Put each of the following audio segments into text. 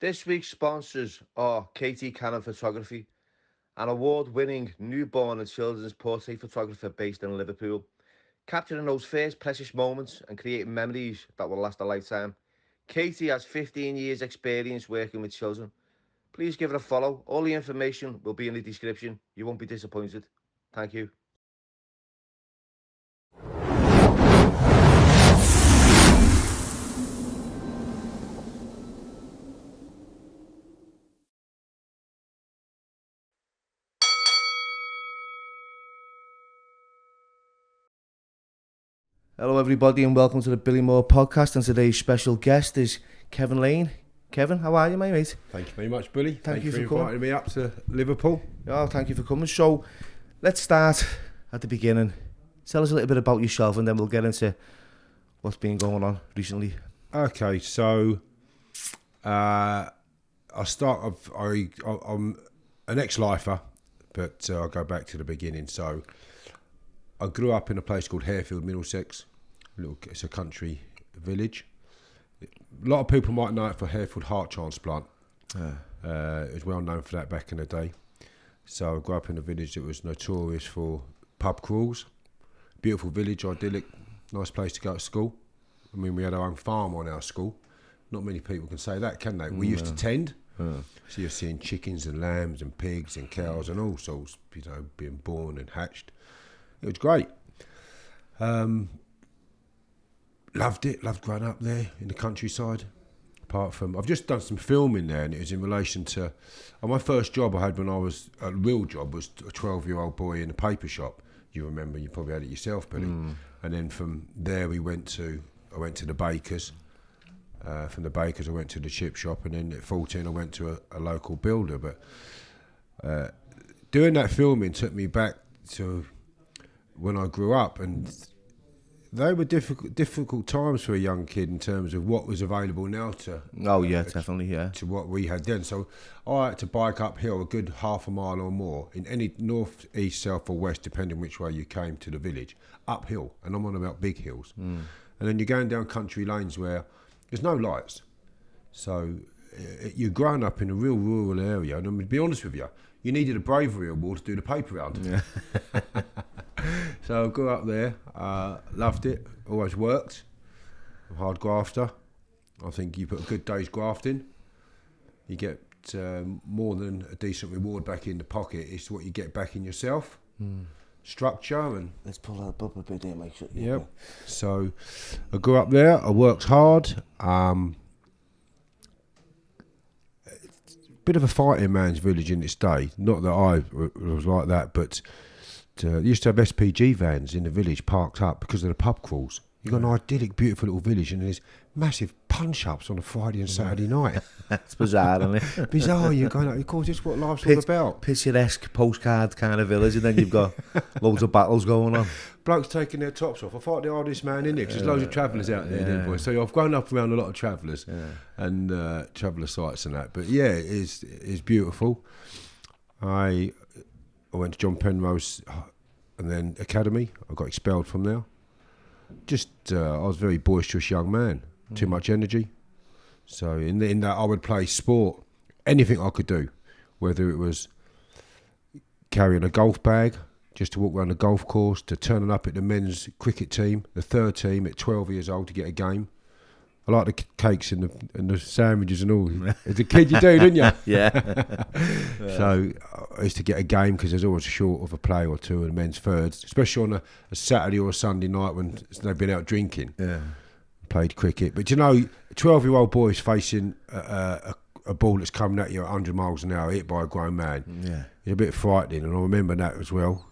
This week's sponsors are Katie Cannon Photography, an award-winning newborn and children's portrait photographer based in Liverpool, capturing those first precious moments and creating memories that will last a lifetime. Katie has 15 years experience working with children. Please give her a follow. All the information will be in the description. You won't be disappointed. Thank you. Hello, everybody, and welcome to the Billy Moore podcast. And today's special guest is Kevin Lane. Kevin, how are you, my mate? Thank you very much, Billy. Thank you for inviting me up to Liverpool. Oh, thank you for coming. So, let's start at the beginning. Tell us a little bit about yourself, and then we'll get into what's been going on recently. Okay, so I start. I'm an ex-lifer, but I'll go back to the beginning. So I grew up in a place called Harefield, Middlesex. It's a country village. A lot of people might know it for Harefield Heart Transplant. It was well known for that back in the day. So I grew up in a village that was notorious for pub crawls. Beautiful village, idyllic, nice place to go to school. I mean, we had our own farm on our school. Not many people can say that, can they? We used to tend. So you're seeing chickens and lambs and pigs and cows and all sorts, being born and hatched. It was great. Loved it, loved growing up there in the countryside. Apart from, I've just done some filming there, and it was in relation to, my first job I had when I was, a real job, was a 12-year-old boy in a paper shop. You remember, you probably had it yourself, Billy. And then from there I went to the bakers. From the bakers I went to the chip shop, and then at 14 I went to a local builder. But doing that filming took me back to when I grew up, and they were difficult times for a young kid in terms of what was available now to. Oh yeah, definitely, yeah. To what we had then. So I had to bike uphill a good half a mile or more in any north, east, south or west, depending which way you came to the village, uphill. And I'm on about big hills. And then you're going down country lanes where there's no lights. So you're growing up in a real rural area. And I'm going to be honest with you, you needed a bravery award to do the paper round. Yeah. So I grew up there, loved it, always worked. I'm a hard grafter. I think you put a good day's graft in, you get more than a decent reward back in the pocket. It's what you get back in yourself. Structure and... Let's pull that up a bit there, make sure. Yep. So I grew up there, I worked hard. Bit of a fighting man's village in its day. Not that I was like that, but... used to have SPG vans in the village parked up because of the pub crawls. You've got an idyllic, beautiful little village, and there's massive punch-ups on a Friday and Saturday night. It's bizarre, isn't it? Bizarre, you're going out. Of course, it's what life's all about. Picturesque postcard kind of village, and then you've got loads of battles going on. Blokes taking their tops off. I fight the hardest man in there because there's loads of travellers out there, boys. So I've grown up around a lot of travellers and traveller sites and that. But yeah, it's beautiful. I went to John Penrose and then Academy. I got expelled from there. I was a very boisterous young man. Too much energy. So in that I would play sport, anything I could do, whether it was carrying a golf bag just to walk around the golf course, to turning up at the men's cricket team, the third team at 12 years old to get a game. I like the cakes and the sandwiches and all. As a kid, you do, don't you? Yeah. So I used to get a game because there's always short of a play or two in the men's thirds, especially on a Saturday or a Sunday night when they've been out drinking. Yeah. Played cricket. But 12-year-old boys facing a ball that's coming at you at 100 miles an hour, hit by a grown man. Yeah. It's a bit frightening, and I remember that as well.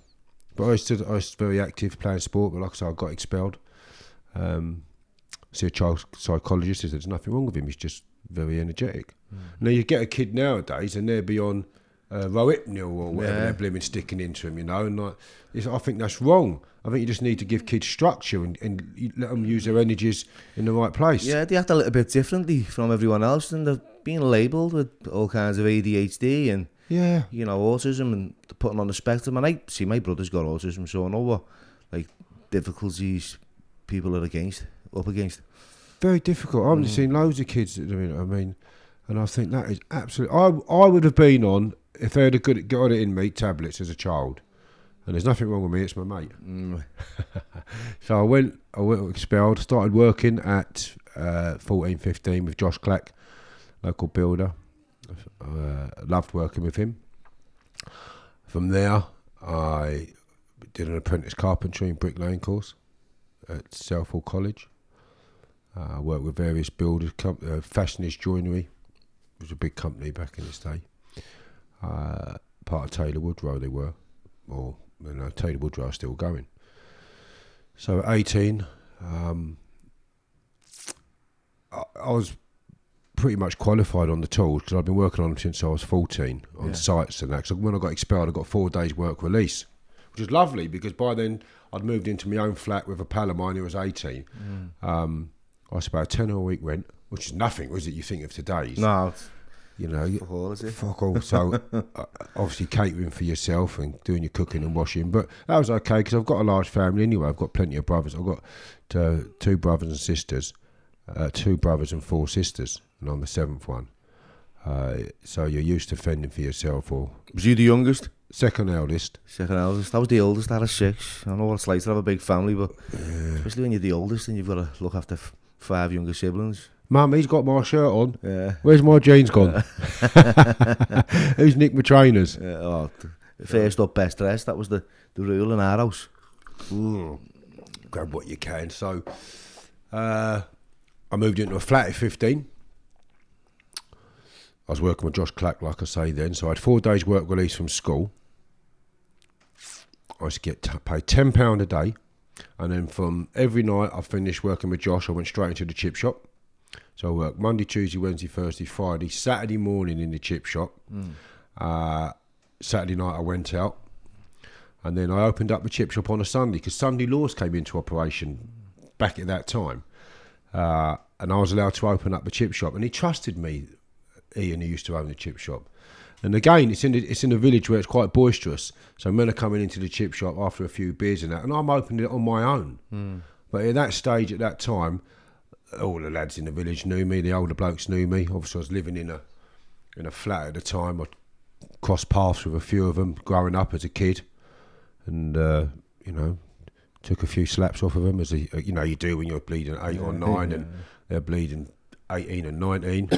But I was very active playing sport, but like I said, I got expelled. See a child psychologist, says there's nothing wrong with him, he's just very energetic. Now you get a kid nowadays and they'll be on Rohypnol or whatever they're blooming sticking into him, and I think that's wrong. I think you just need to give kids structure and let them use their energies in the right place. Yeah, they act a little bit differently from everyone else, and they're being labelled with all kinds of ADHD and autism, and they're putting on the spectrum. And I see my brother's got autism, so I know what difficulties people are up against. Very difficult. I've seen loads of kids. I mean, And I think that is absolutely. I would have been on if they had got it in me tablets as a child, and there's nothing wrong with me. It's my mate. So I went expelled. Started working at 14, 15 with Josh Clack, local builder. Loved working with him. From there, I did an apprentice carpentry and bricklaying course at Southall College. I worked with various builders, Fashionist Joinery. It was a big company back in its day. Part of Taylor Woodrow they were, or Taylor Woodrow is still going. So at 18, I was pretty much qualified on the tools because I'd been working on them since I was 14 on sites and that. So when I got expelled, I got 4 days work release, which was lovely because by then I'd moved into my own flat with a pal of mine who was 18. I was about £10 a week rent, which is nothing, was it? You think of today's. No. You know, Fuck all, is it? Fuck all. So obviously catering for yourself and doing your cooking and washing, but that was okay because I've got a large family anyway. I've got plenty of brothers. I've got 2 brothers and sisters, 2 brothers and 4 sisters, and I'm the 7th one. So you're used to fending for yourself. Or Was you the youngest? Second eldest. Second eldest. I was the oldest out of 6. I know what it's like to have a big family, but especially when you're the oldest and you've got to look after 5 younger siblings. Mum, he's got my shirt on. Yeah. Where's my jeans gone? Who's nicked my trainers? First up, best dressed. That was the rule in our house. Grab what you can. So I moved into a flat at 15. I was working with Josh Clack, like I say then. So I had 4 days work release from school. I used to get paid £10 a day. And then from every night I finished working with Josh, I went straight into the chip shop. So I worked Monday, Tuesday, Wednesday, Thursday, Friday, Saturday morning in the chip shop. Saturday night I went out. And then I opened up the chip shop on a Sunday because Sunday laws came into operation back at that time. And I was allowed to open up the chip shop. And he trusted me, Ian, who used to own the chip shop. And again, it's in a village where it's quite boisterous. So men are coming into the chip shop after a few beers and that, and I'm opening it on my own. But at that stage, at that time, all the lads in the village knew me. The older blokes knew me. Obviously, I was living in a flat at the time. I crossed paths with a few of them growing up as a kid, and took a few slaps off of them as you do when you're bleeding 8 or 9, and they're bleeding 18 and 19,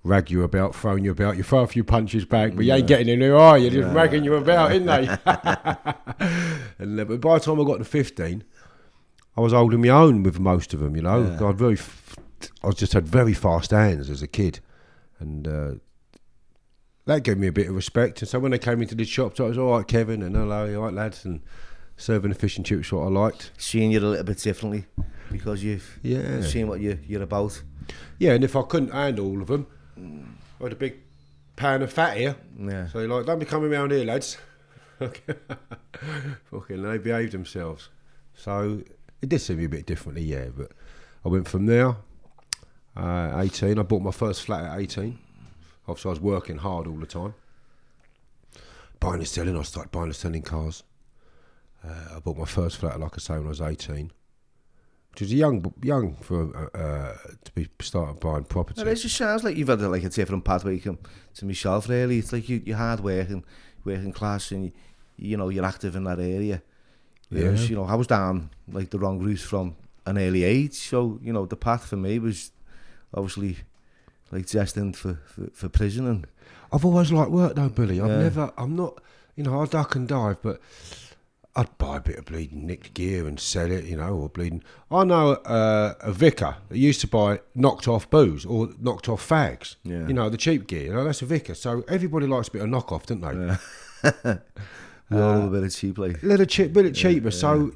rag you about, throwing you about. You throw a few punches back, but you ain't getting anywhere, are you? Just ragging you about, ain't they? And but by the time I got to 15, I was holding my own with most of them, you know. I just had very fast hands as a kid, and that gave me a bit of respect. And so when they came into the shops, I was all right, Kevin, and hello, you all right, lads, and serving the fish and chips what I liked. Seeing you a little bit differently because you've seen what you're about. Yeah, and if I couldn't handle all of them, I had a big pan of fat here. Yeah. So you're like, don't be coming around here, lads. Fucking, they behaved themselves. So it did seem a bit differently, yeah. But I went from there, 18. I bought my first flat at 18. Obviously, I was working hard all the time. Buying and selling. I started buying and selling cars. I bought my first flat, like I say, when I was 18. Which was young for to be started buying property. It just sounds like you've had a different pathway to myself, really. It's like you're hard working class, and you're active in that area. Whereas, I was down like the wrong route from an early age. So the path for me was obviously like destined for prison. And I've always liked work though, Billy. I'm not, I duck and dive, but I'd buy a bit of bleeding nicked gear and sell it, or bleeding. I know a vicar that used to buy knocked off booze or knocked off fags. Yeah. The cheap gear. That's a vicar. So everybody likes a bit of knockoff, don't they? Yeah. A bit of cheap, like. A little bit cheaper. Yeah. So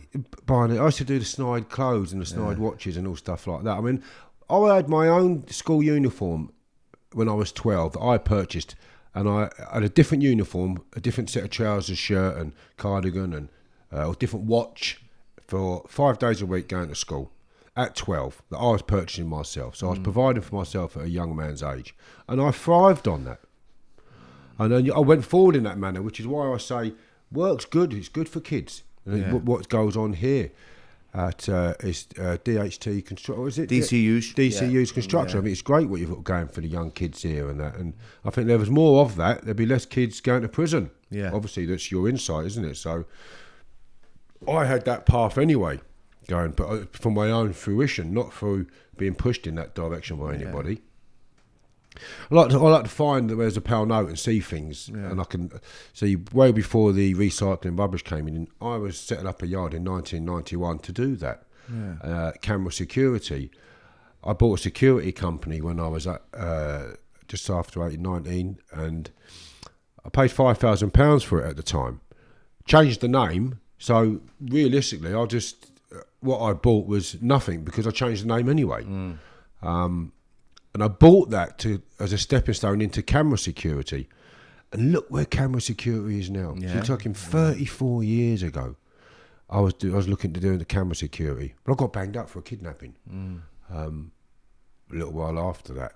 buying it, I used to do the snide clothes and the snide watches and all stuff like that. I mean, I had my own school uniform when I was 12 that I purchased, and I had a different uniform, a different set of trousers, shirt and cardigan, and a different watch for 5 days a week going to school at 12 that I was purchasing myself. So I was providing for myself at a young man's age, and I thrived on that. And then I went forward in that manner, which is why I say work's good. It's good for kids. What goes on here. at it's DHT Construction. Is it DCU's. DCU's Construction? Yeah. I mean, it's great what you've got going for the young kids here and that. And I think there was more of that. There'd be less kids going to prison. Yeah. Obviously, that's your insight, isn't it? So I had that path anyway, going, but from my own fruition, not through being pushed in that direction by anybody. I like to find that there's a pound note and see things, and I can see way before the recycling rubbish came in. I was setting up a yard in 1991 to do that. Camera security. I bought a security company when I was at just after 18, 19, and I paid £5,000 for it at the time. Changed the name, so realistically, what I bought was nothing because I changed the name anyway. And I bought that as a stepping stone into camera security. And look where camera security is now. Yeah. You're talking 34 years ago. I was looking to do the camera security. But I got banged up for a kidnapping. A little while after that.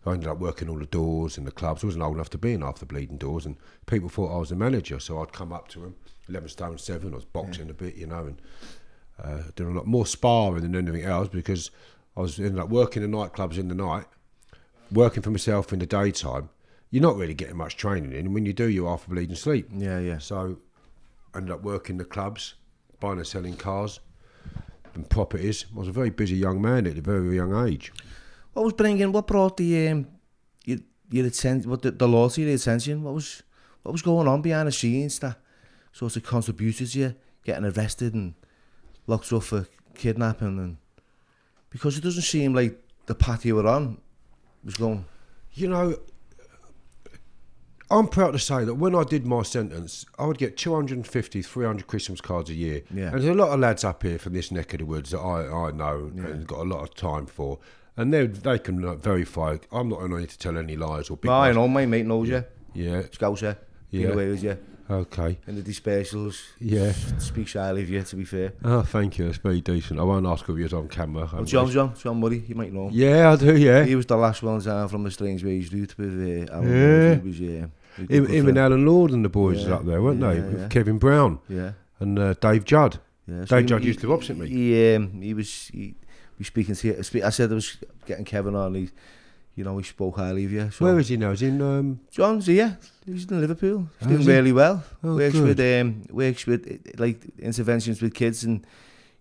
I ended up working all the doors and the clubs. I wasn't old enough to be in half the bleeding doors. And people thought I was a manager. So I'd come up to them, 11 stone 7. I was boxing a bit, and doing a lot more sparring than anything else because I was ended up working the nightclubs in the night, working for myself in the daytime. You're not really getting much training in, and when you do, you're half bleeding sleep. Yeah. So I ended up working the clubs, buying and selling cars and properties. I was a very busy young man at a very young age. What brought the your attention? What the law to your attention? What was going on behind the scenes that sort of contributed to you getting arrested and locked up for kidnapping? And because it doesn't seem like the path you were on was going. I'm proud to say that when I did my sentence, I would get 250, 300 Christmas cards a year. Yeah. And there's a lot of lads up here from this neck of the woods that I know and got a lot of time for. And they can verify. I'm not going to tell any lies or big I lies. know, my mate knows you. Yeah. Scouser. Yeah. Been away with you. Okay. In the dispersals. Yeah. Speaks highly of you, to be fair. Oh, thank you. That's very decent. I won't ask if you're on camera. Well, John Murray, you might know him. Yeah, I do, yeah. He was the last one down from the Strange Ways route with Alan Yeah. Lord. He was, Him and Alan Lord and the boys were up there, weren't they? With Kevin Brown and Dave Judd. Yeah. So Dave Judd used to live opposite me. He was speaking to you. I said I was getting Kevin on. He spoke highly of you. So. Where is he now? He's in... John's here. He's in Liverpool. He's doing is he? really well. Oh, works good. with like interventions with kids and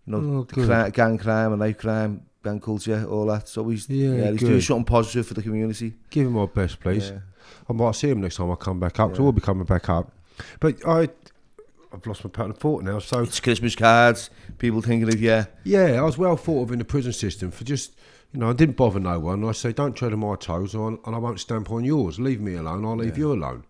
good. gang crime and life crime, gang culture, all that. So he's good. doing something positive for the community. Give him my best, please. Yeah. I might see him next time I come back up. So we'll be coming back up. But I've lost my pattern of thought now. So It's Christmas cards. People thinking of you. yeah, I was well thought of in the prison system for just... I didn't bother no one. I say, don't tread on my toes and I won't stamp on yours. Leave me alone, I'll leave you alone.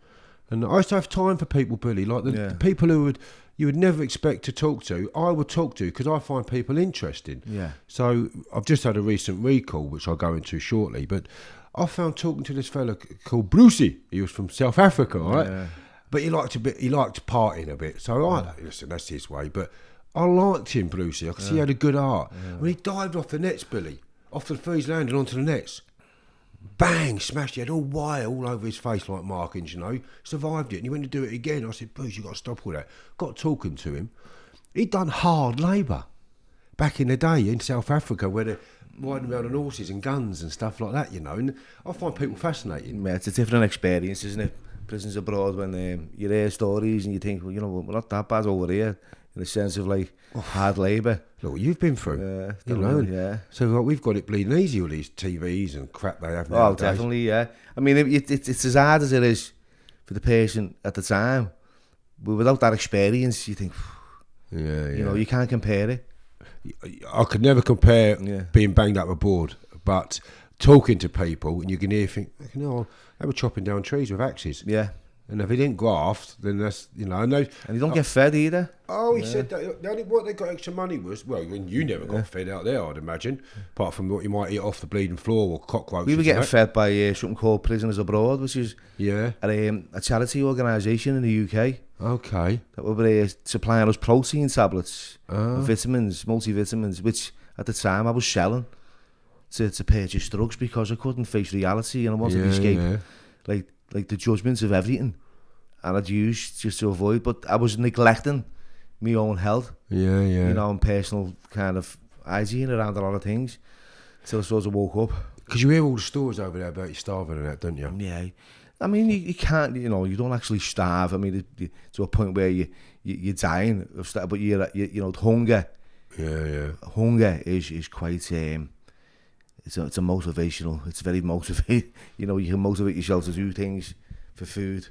And I used to have time for people, Billy, like the people who you would never expect to talk to, I would talk to because I find people interesting. Yeah. So I've just had a recent recall, which I'll go into shortly, but I found talking to this fella called Brucey. He was from South Africa, right? Yeah. But he liked partying a bit. So listen, that's his way. But I liked him, Brucey, because he had a good heart. Yeah. When he dived off the nets, Billy, off the freeze landing onto the nets. Bang, smashed. He had all wire all over his face like markings, Survived it. And he went to do it again. I said, Bruce, you've got to stop all that. Got talking to him. He'd done hard labour back in the day in South Africa where they're riding around on horses and guns and stuff like that, And I find people fascinating. Yeah, it's a different experience, isn't it? Prisons abroad when you hear stories and you think, well, we're not that bad over here. In the sense of hard labour. Look what you've been through. So we've got it bleeding easy, all these TVs and crap they have nowadays. Oh, definitely, yeah. I mean, it's as hard as it is for the patient at the time. But without that experience, you think, you can't compare it. I could never compare being banged up aboard, but talking to people and you can hear, they were chopping down trees with axes. Yeah. And if he didn't graft, then that's, And you don't get fed either. Oh, he said that the only what they got extra money was, when you never got fed out there, I'd imagine, apart from what you might eat off the bleeding floor or cockroaches. We were getting fed by something called Prisoners Abroad, which is a charity organisation in the UK. Okay. That were supplying us protein tablets, vitamins, multivitamins, which at the time I was selling to purchase drugs because I couldn't face reality and I wanted to escape like the judgments of everything, and I'd use just to avoid. But I was neglecting my own health, Yeah, yeah. you know, and personal kind of hygiene around a lot of things. Till I sort of woke up. Because you hear all the stories over there about you starving and that, don't you? Yeah, I mean, you can't, you know, you don't actually starve. I mean, to a point where you're dying of starve, but you know, hunger. Yeah, yeah. Hunger is quite it's a motivational. It's very motivating. You know, you can motivate yourself to do things for food.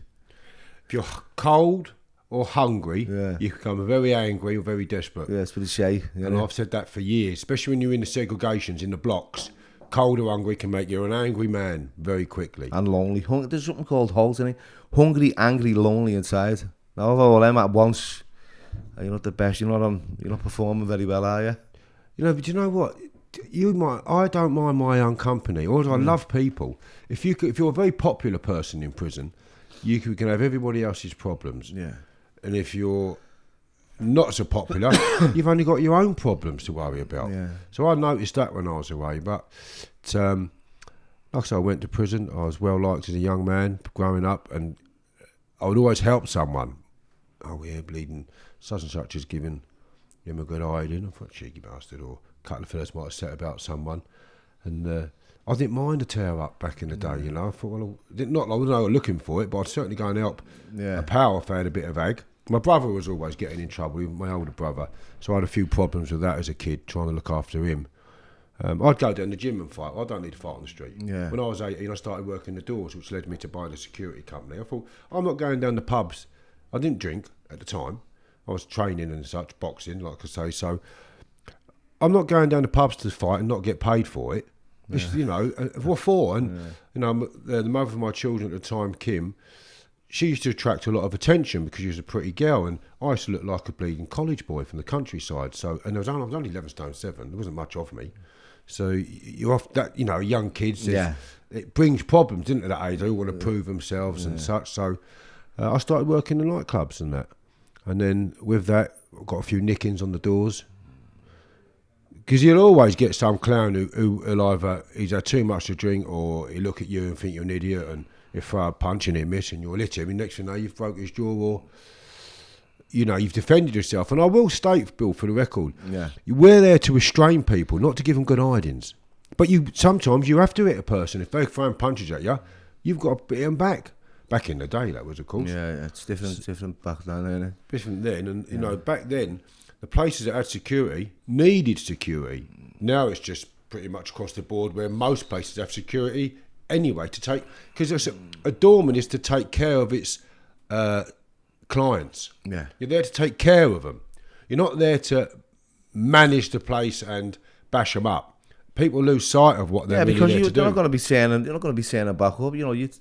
If you're cold or hungry, Yeah. you become very angry or very desperate. Yeah, that's what they say. Yeah. And I've said that for years, especially when you're in the segregations, in the blocks. Cold or hungry can make you an angry man very quickly. And lonely. There's something called HALT in it. Hungry, angry, lonely inside. Now, if all them at once, you're not the best. You're not performing very well, are you? You know, but you know what? I don't mind my own company. I love people. If you're a very popular person in prison, you can have everybody else's problems. Yeah. And if you're not so popular, you've only got your own problems to worry about. Yeah. So I noticed that when I was away. But like I said, I went to prison. I was well liked as a young man growing up, and I would always help someone. Oh, yeah, bleeding such and such is giving him a good hiding. I thought, cheeky bastard, or a couple of fellas might have said about someone. And I didn't mind a tear up back in the day, you know. I thought, well, not like I was looking for it, but I'd certainly go and help a pal if I had a bit of ag. My brother was always getting in trouble, even my older brother. So I had a few problems with that as a kid, trying to look after him. I'd go down the gym and fight. I don't need to fight on the street. Yeah. When I was 18, I started working the doors, which led me to buy the security company. I thought, I'm not going down the pubs. I didn't drink at the time. I was training and such, boxing, like I say. So I'm not going down the pubs to fight and not get paid for it. It's, you know, what for? And, you know, the mother of my children at the time, Kim, she used to attract a lot of attention because she was a pretty girl, and I used to look like a bleeding college boy from the countryside. So, and I was only 11 stone 7. There wasn't much of me. So you're off that, you know, young kids. It brings problems, didn't it? At that age, they all want to prove themselves and such. So I started working in the nightclubs and that, and then with that, I got a few nickings on the doors. Because you'll always get some clown who'll either he's had too much to drink, or he'll look at you and think you're an idiot, and he'll throw a punch in him, miss, and you'll hit him. And next thing you know, you've broke his jaw, or you know, you've defended yourself. And I will state, Bill, for the record, we're there to restrain people, not to give them good hidings. But sometimes you have to hit a person. If they're throwing punches at you, you've got to hit them back. Back in the day, that was, of course. Yeah, it's different back then, isn't it? Different then, and you know, back then, the places that had security needed security. Now it's just pretty much across the board where most places have security anyway to take, because a doorman is to take care of its clients. Yeah. You're there to take care of them. You're not there to manage the place and bash them up. People lose sight of what they're really there to do. They're not going to be saying a back up. You know, you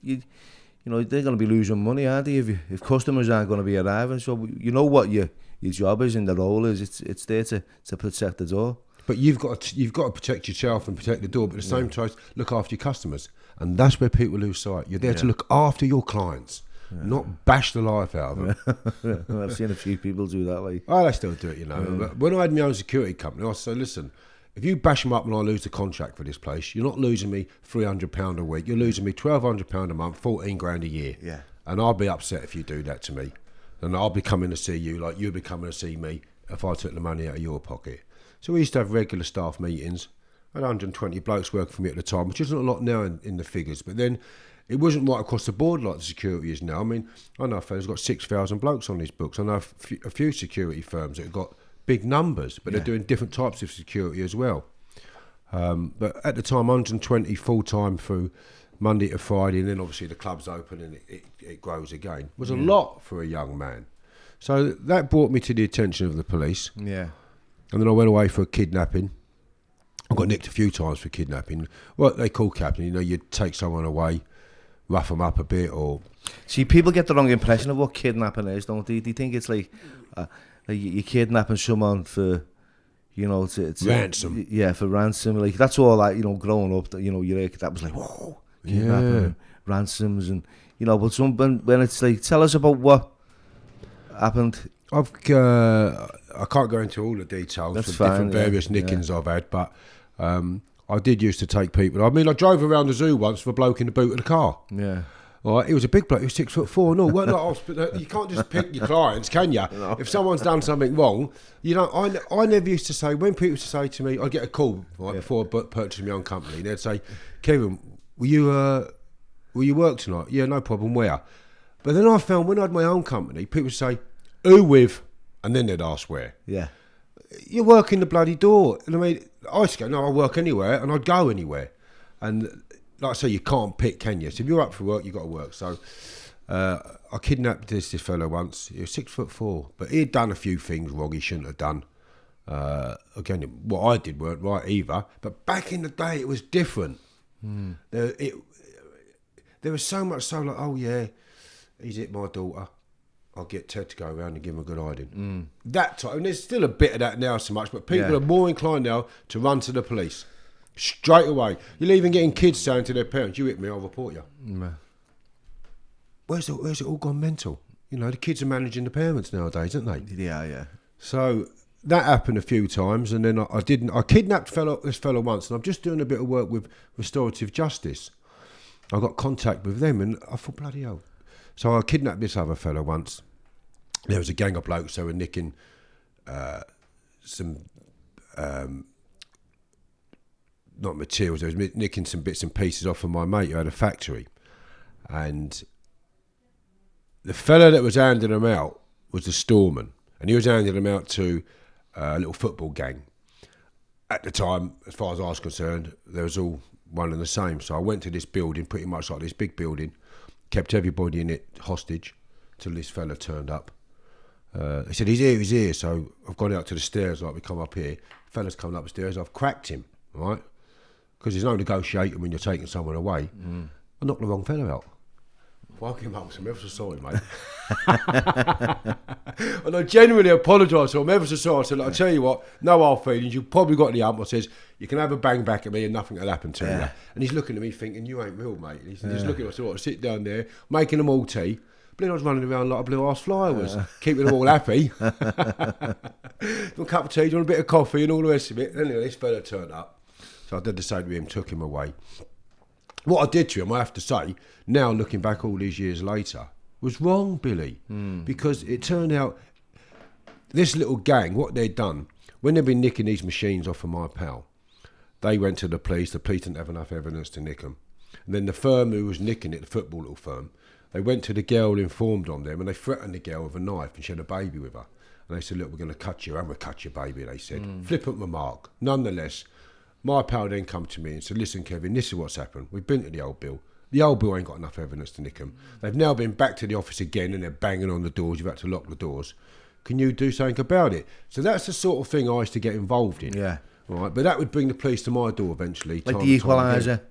know, they're going to be losing money, aren't they? If customers aren't going to be arriving, so you know what your job is and the role is. It's there to protect the door. But you've got to protect yourself and protect the door, but at the same time look after your customers, and that's where people lose sight. You're there to look after your clients, not bash the life out of them. Well, I've seen a few people do that. Like, oh, they still do it, you know. But when I had my own security company, I said, listen, if you bash them up and I lose the contract for this place, you're not losing me £300 a week. You're losing me £1,200 a month, 14 grand a year. Yeah. And I'll be upset if you do that to me. And I'll be coming to see you like you'll be coming to see me if I took the money out of your pocket. So we used to have regular staff meetings. I had 120 blokes working for me at the time, which isn't a lot now in the figures. But then it wasn't right across the board like the security is now. I mean, I know a fellow's got 6,000 blokes on his books. I know a few security firms that have got big numbers, but they're doing different types of security as well. But at the time, 120 full-time through Monday to Friday, and then obviously the club's open and it grows again. It was a lot for a young man. So that brought me to the attention of the police. Yeah. And then I went away for a kidnapping. I got nicked a few times for kidnapping. What they call captain, you know, you take someone away, rough them up a bit, or... See, people get the wrong impression of what kidnapping is, don't they? They think it's like you're kidnapping someone for, you know, it's ransom. Yeah, for ransom. Like, that's all, like, you know, growing up, you know, that was like, whoa, kidnapping, ransoms, and, you know, but when it's like, tell us about what happened. I can't go into all the details of different various nickings I've had, but I did used to take people. I mean, I drove around the zoo once for a bloke in the boot of the car. Yeah. All right, he was a big bloke. He was 6'4". No, weren't like, you can't just pick your clients, can you? No. If someone's done something wrong, you know. I never used to say, when people used to say to me, I'd get a call right before I purchased my own company. They'd say, Kevin, will you work tonight? Yeah, no problem. Where? But then I found when I had my own company, people would say, who with? And then they'd ask where. Yeah. You work in the bloody door. And I mean, I used to go, no, I work anywhere, and I'd go anywhere. And like I say, you can't pick, can you? So if you're up for work, you've got to work. So I kidnapped this fellow once. He was 6'4", but he'd done a few things wrong he shouldn't have done. Again, what I did weren't right either. But back in the day, it was different. There was so much so like, oh yeah, he's hit my daughter. I'll get Ted to go around and give him a good hiding. That time, and there's still a bit of that now so much, but people are more inclined now to run to the police. Straight away. You're even getting kids saying to their parents, you hit me, I'll report you. Where's it all gone mental? You know, the kids are managing the parents nowadays, aren't they? Yeah. So that happened a few times, and then I kidnapped this fellow once, and I'm just doing a bit of work with Restorative Justice. I got contact with them, and I thought, bloody hell. So I kidnapped this other fellow once. There was a gang of blokes who were nicking some... not materials, I was nicking some bits and pieces off of my mate who had a factory. And the fella that was handing them out was the storeman. And he was handing them out to a little football gang. At the time, as far as I was concerned, they was all one and the same. So I went to this building, pretty much like this big building, kept everybody in it hostage till this fella turned up. They said, he's here. So I've gone out to the stairs, like we come up here. Fella's coming up the stairs, I've cracked him, right? Because there's no negotiating when you're taking someone away. I knocked the wrong fella out. Woke him up, so I'm ever so sorry, mate. And I genuinely apologise, so I'm ever so sorry. I said, I tell you what, no hard feelings, you've probably got the hump. I says, you can have a bang back at me and nothing will happen to you. And he's looking at me thinking, you ain't real, mate. He's looking at us, I sit down there, making them all tea. But then I was running around like a blue-ass fly was, keeping them all happy. A cup of tea, doing a bit of coffee and all the rest of it. Anyway, this fella turned up. So I did the same to him, took him away. What I did to him, I have to say, now looking back all these years later, was wrong, Billy. Because it turned out this little gang, what they'd done, when they'd been nicking these machines off of my pal, they went to the police didn't have enough evidence to nick them. And then the firm who was nicking it, the football little firm, they went to the girl, informed on them, and they threatened the girl with a knife, and she had a baby with her. And they said, look, we're going to cut you, and we'll cut your baby, they said. Flippant remark. Nonetheless, my pal then come to me and said, listen, Kevin, this is what's happened. We've been to the old Bill. The old Bill ain't got enough evidence to nick them. They've now been back to the office again and they're banging on the doors. You've had to lock the doors. Can you do something about it? So that's the sort of thing I used to get involved in. Yeah. Right, but that would bring the police to my door eventually. Like the Equaliser.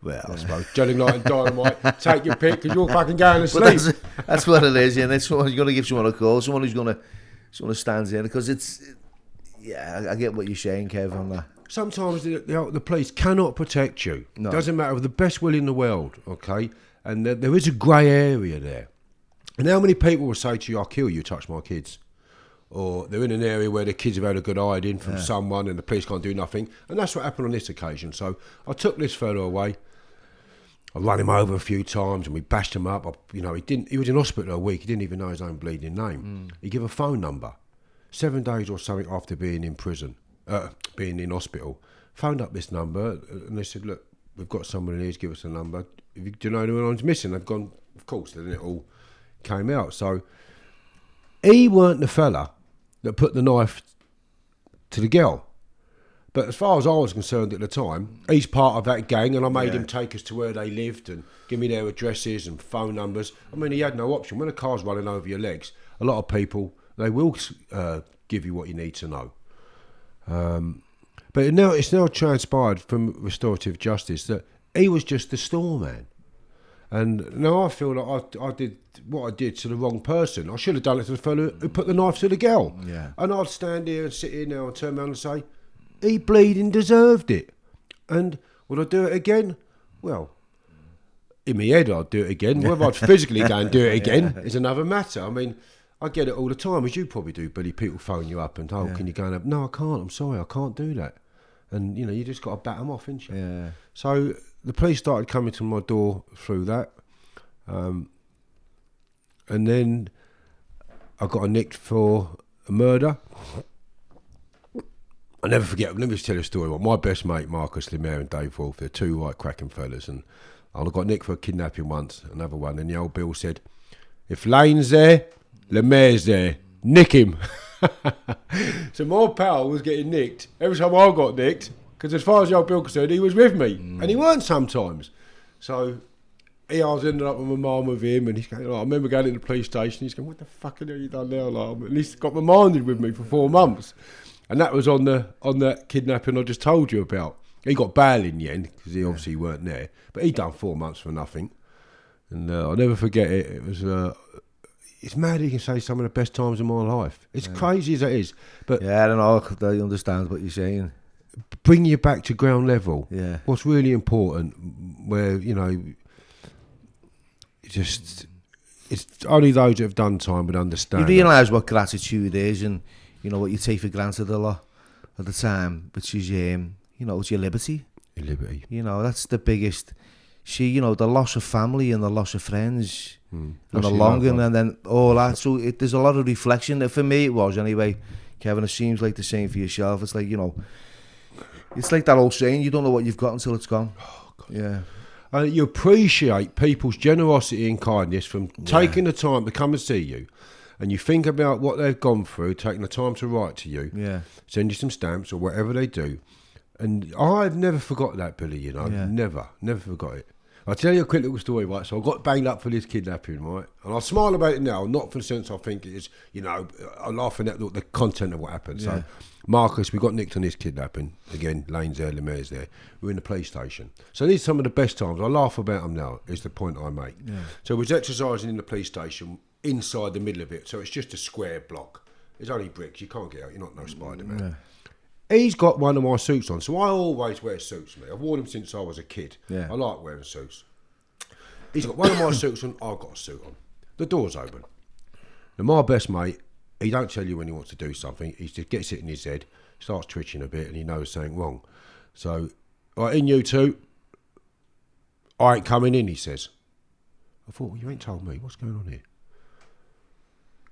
Well, I suppose. Gelling Light and Dynamite. Take your pick because you're fucking going to sleep. That's what it is, yeah. That's what you've got to give someone a call. Someone who's going to stand in, because it's... Yeah, I get what you're saying, Kev, on that. Sometimes the police cannot protect you. No. Doesn't matter, with the best will in the world, okay? And there is a grey area there. And how many people will say to you, I'll kill you, touch my kids? Or they're in an area where the kids have had a good hiding from someone and the police can't do nothing. And that's what happened on this occasion. So I took this fellow away. I ran him over a few times and we bashed him up. He was in hospital a week. He didn't even know his own bleeding name. He gave a phone number. 7 days or something after being in prison, being in hospital, phoned up this number and they said, look, we've got someone in here, give us a number. Do you know anyone's missing? They've gone, of course, then it all came out. So he weren't the fella that put the knife to the girl. But as far as I was concerned at the time, he's part of that gang and I made him take us to where they lived and give me their addresses and phone numbers. I mean, he had no option. When a car's running over your legs, a lot of people, they will give you what you need to know. But it's now transpired from Restorative Justice that he was just the store man. And now I feel like I did what I did to the wrong person. I should have done it to the fellow who put the knife to the girl. Yeah. And I'd stand here and sit here now and turn around and say, he bleeding deserved it. And would I do it again? Well, in my head I'd do it again. Whether I'd physically go and do it again is another matter. I mean, I get it all the time, as you probably do, Billy. People phone you up and, can you go and have... No, I can't. I'm sorry, I can't do that. And, you just got to bat them off, ain't you? Yeah. So the police started coming to my door through that. And then I got nicked for a murder. I never forget. Let me just tell you a story. My best mate, Marcus Lemaire and Dave Wolf, they're two right cracking fellas, and I got nicked for a kidnapping once, another one, and the old Bill said, if Lane's there, Lemaire's there, nick him. So my pal was getting nicked every time I got nicked, because as far as the old Bill concerned, he was with me, and he weren't sometimes. So I was ending up with my mum with him, and he's going, I remember going to the police station, he's going, what the fuck have you done now? Like, at least got remanded with me for 4 months. And that was on that kidnapping I just told you about. He got bail in the end, because he obviously weren't there. But he done 4 months for nothing. And I'll never forget it. It was... it's mad you can say some of the best times of my life. It's crazy as it is. But yeah, I don't know. I understand what you're saying. Bring you back to ground level. Yeah. What's really important, where, you know... Just, it's only those that have done time would understand. You realise what gratitude is, and you know what you take for granted a lot at the time, which is you know, it's your liberty. Your liberty. You know, that's the biggest. You know, the loss of family and the loss of friends, and the longing, and then all that. So there's a lot of reflection. For me, it was anyway. Kevin, it seems like the same for yourself. It's like, you know, it's like that old saying: you don't know what you've got until it's gone. Oh, God. Yeah. You appreciate people's generosity and kindness from taking the time to come and see you, and you think about what they've gone through, taking the time to write to you, send you some stamps or whatever they do. And I've never forgot that, Billy, you know, never forgot it. I'll tell you a quick little story, right? So I got banged up for this kidnapping, right? And I smile about it now, not for the sense I think it is, you know, I'm laughing at the content of what happened. Yeah. So, Marcus, we got nicked on this kidnapping. Again, Lane's there, Lemaire's there. We're in the police station. So these are some of the best times. I laugh about them now, is the point I make. Yeah. So we was exercising in the police station, inside the middle of it. So it's just a square block. There's only bricks. You can't get out. You're not no Spider-Man. Yeah. He's got one of my suits on, so I always wear suits, mate. I've worn them since I was a kid. Yeah. I like wearing suits. He's got one of my suits on, I've got a suit on. The door's open. Now, my best mate, he don't tell you when he wants to do something. He just gets it in his head, starts twitching a bit, and he knows something wrong. So, right, in you two, I ain't coming in, he says. I thought, well, you ain't told me. What's going on here?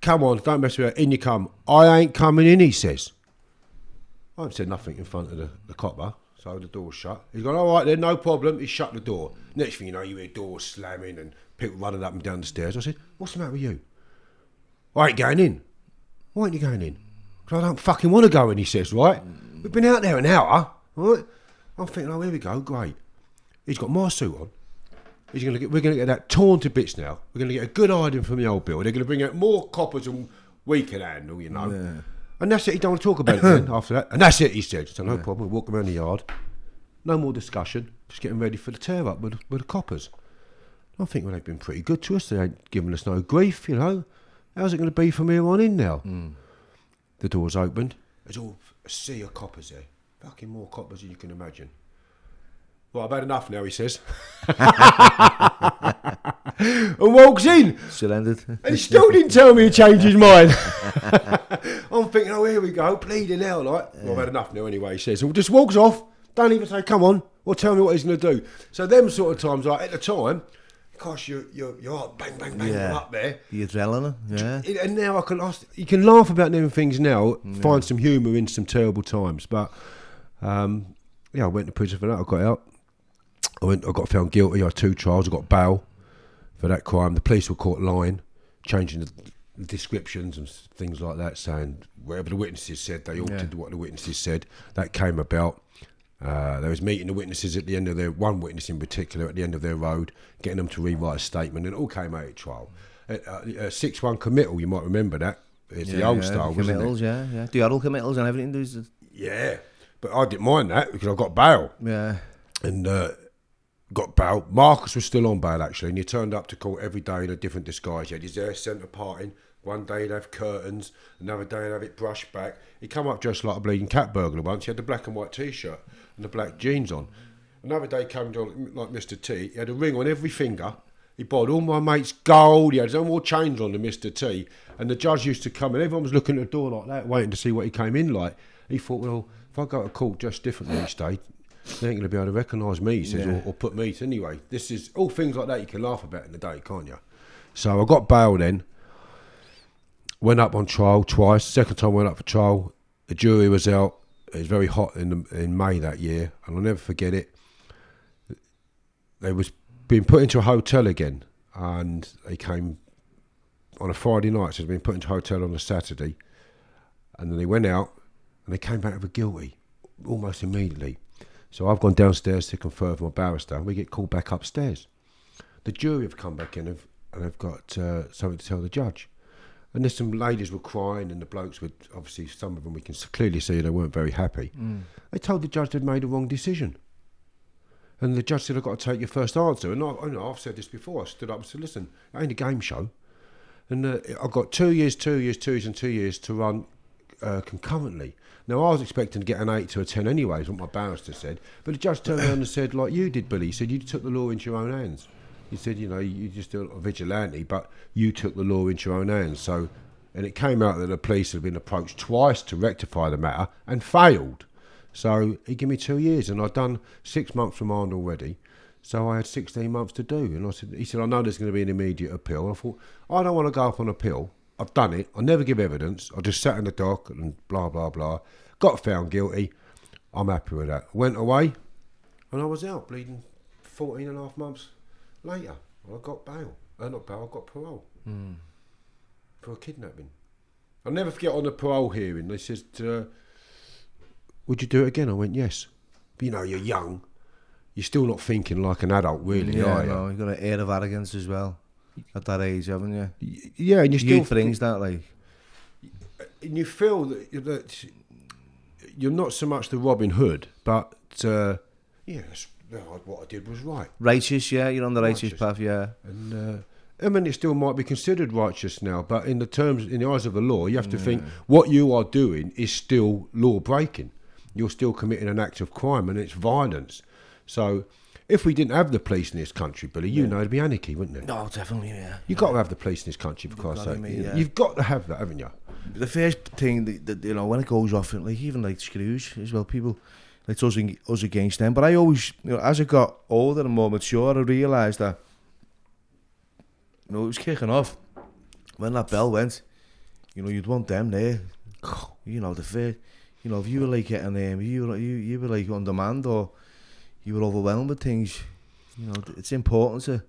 Come on, don't mess with it. In you come. I ain't coming in, he says. I haven't said nothing in front of the copper, so the door's shut. He's gone, all right then, no problem. He shut the door. Next thing you know, you hear doors slamming and people running up and down the stairs. I said, what's the matter with you? I ain't going in. Why ain't you going in? Because I don't fucking want to go in, he says, right? We've been out there an hour, right? I'm thinking, oh, here we go, great. He's got my suit on. We're going to get that torn to bits now. We're going to get a good hiding from the old Bill. They're going to bring out more coppers than we can handle, you know. Yeah. And that's it, he don't want to talk about it then after that. And that's it, he said. So no problem, we walk around the yard. No more discussion. Just getting ready for the tear up with the coppers. I think, well, they've been pretty good to us. They ain't giving us no grief, you know. How's it going to be from here on in now? The door's opened. There's all a sea of coppers there. Fucking more coppers than you can imagine. Well, I've had enough now, he says. And walks in. Surrendered. And he still didn't tell me he changed his mind. I'm thinking, oh, here we go, pleading now, like. Well, I've had enough now anyway, he says. And just walks off. Don't even say, come on, or tell me what he's going to do. So them sort of times, like, at the time, gosh, your heart bang, bang, bang, up there. The adrenaline, yeah. And now you can laugh about them things now, find some humour in some terrible times. But, I went to prison for that, I got out. I got found guilty. I had 2 trials. I got bail for that crime. The police were caught lying, changing the descriptions and things like that, saying whatever the witnesses said, they altered what the witnesses said. That came about. They was meeting the witnesses at the end of one witness in particular, at the end of their road, getting them to rewrite a statement, and it all came out at trial. 6-1 committal, you might remember that. It's the old style, wasn't it? Committals, yeah. The oral committals and everything. Yeah, but I didn't mind that because I got bail. Yeah. And got bail. Marcus was still on bail, actually, and he turned up to court every day in a different disguise. He had his hair centre parting. One day he'd have curtains, another day he'd have it brushed back. He'd come up dressed like a bleeding cat burglar once. He had the black and white T-shirt and the black jeans on. Another day came on like Mr. T. He had a ring on every finger. He bought all my mates gold. He had no more chains on than Mr. T. And the judge used to come and everyone was looking at the door like that, waiting to see what he came in like. He thought, well, if I go to court just differently each day, they ain't going to be able to recognise me, he says, Yeah. or put me to anyway. This is all things like that you can laugh about in the day, can't you? So I got bail then, went up on trial twice. Second time I went up for trial, the jury was out. It was very hot in May that year, and I'll never forget it. They was being put into a hotel again, and they came on a Friday night, so they'd been put into a hotel on a Saturday, and then they went out, and they came back with a guilty almost immediately. So I've gone downstairs to confer with my barrister, and we get called back upstairs. The jury have come back in and they've got something to tell the judge. And there's some ladies were crying, and the blokes were, obviously some of them we can clearly see they weren't very happy. They told the judge they'd made a wrong decision. And the judge said, I've got to take your first answer. And I've said this before. I stood up and said, listen, it ain't a game show. And I've got 2 years, 2 years, 2 years and 2 years to run concurrently. Now, I was expecting to get an 8 to a 10 anyway, is what my barrister said. But the judge turned around and said, like you did, Billy, he said, you took the law into your own hands. He said, you know, you just a vigilante, but you took the law into your own hands. So, and it came out that the police had been approached twice to rectify the matter and failed. So he gave me 2 years, and I'd done 6 months remand already. So I had 16 months to do. And he said, I know there's going to be an immediate appeal. I thought, I don't want to go up on appeal. I've done it. I never give evidence. I just sat in the dock and blah, blah, blah. Got found guilty. I'm happy with that. Went away, and I was out bleeding 14 and a half months later. I got bail. Not bail, I got parole. For a kidnapping. I'll never forget on the parole hearing, they said, would you do it again? I went, yes. But you know, you're young. You're still not thinking like an adult, really, are you? No, you've got an air of arrogance as well at that age, haven't you? Yeah, and you still Youth brings that, like. And you feel that you're not so much the Robin Hood, but what I did was right. Righteous, yeah, you're on the righteous path, yeah. And I mean, it still might be considered righteous now, but in the eyes of the law, you have to think what you are doing is still law breaking. You're still committing an act of crime, and it's violence. So, if we didn't have the police in this country, Billy, you know it'd be anarchy, wouldn't it? No, definitely, yeah. You've got to have the police in this country, for Christ's sake. Yeah. You've got to have that, haven't you? The first thing that you know, when it goes off, like even like Scrooge as well, people like us against them. But I always, you know, as I got older and more mature, I realised that, you know, it was kicking off when that bell went. You know, you'd want them there. You know, the first, you know, if you were like getting you were like on demand, or you were overwhelmed with things. You know, it's important to.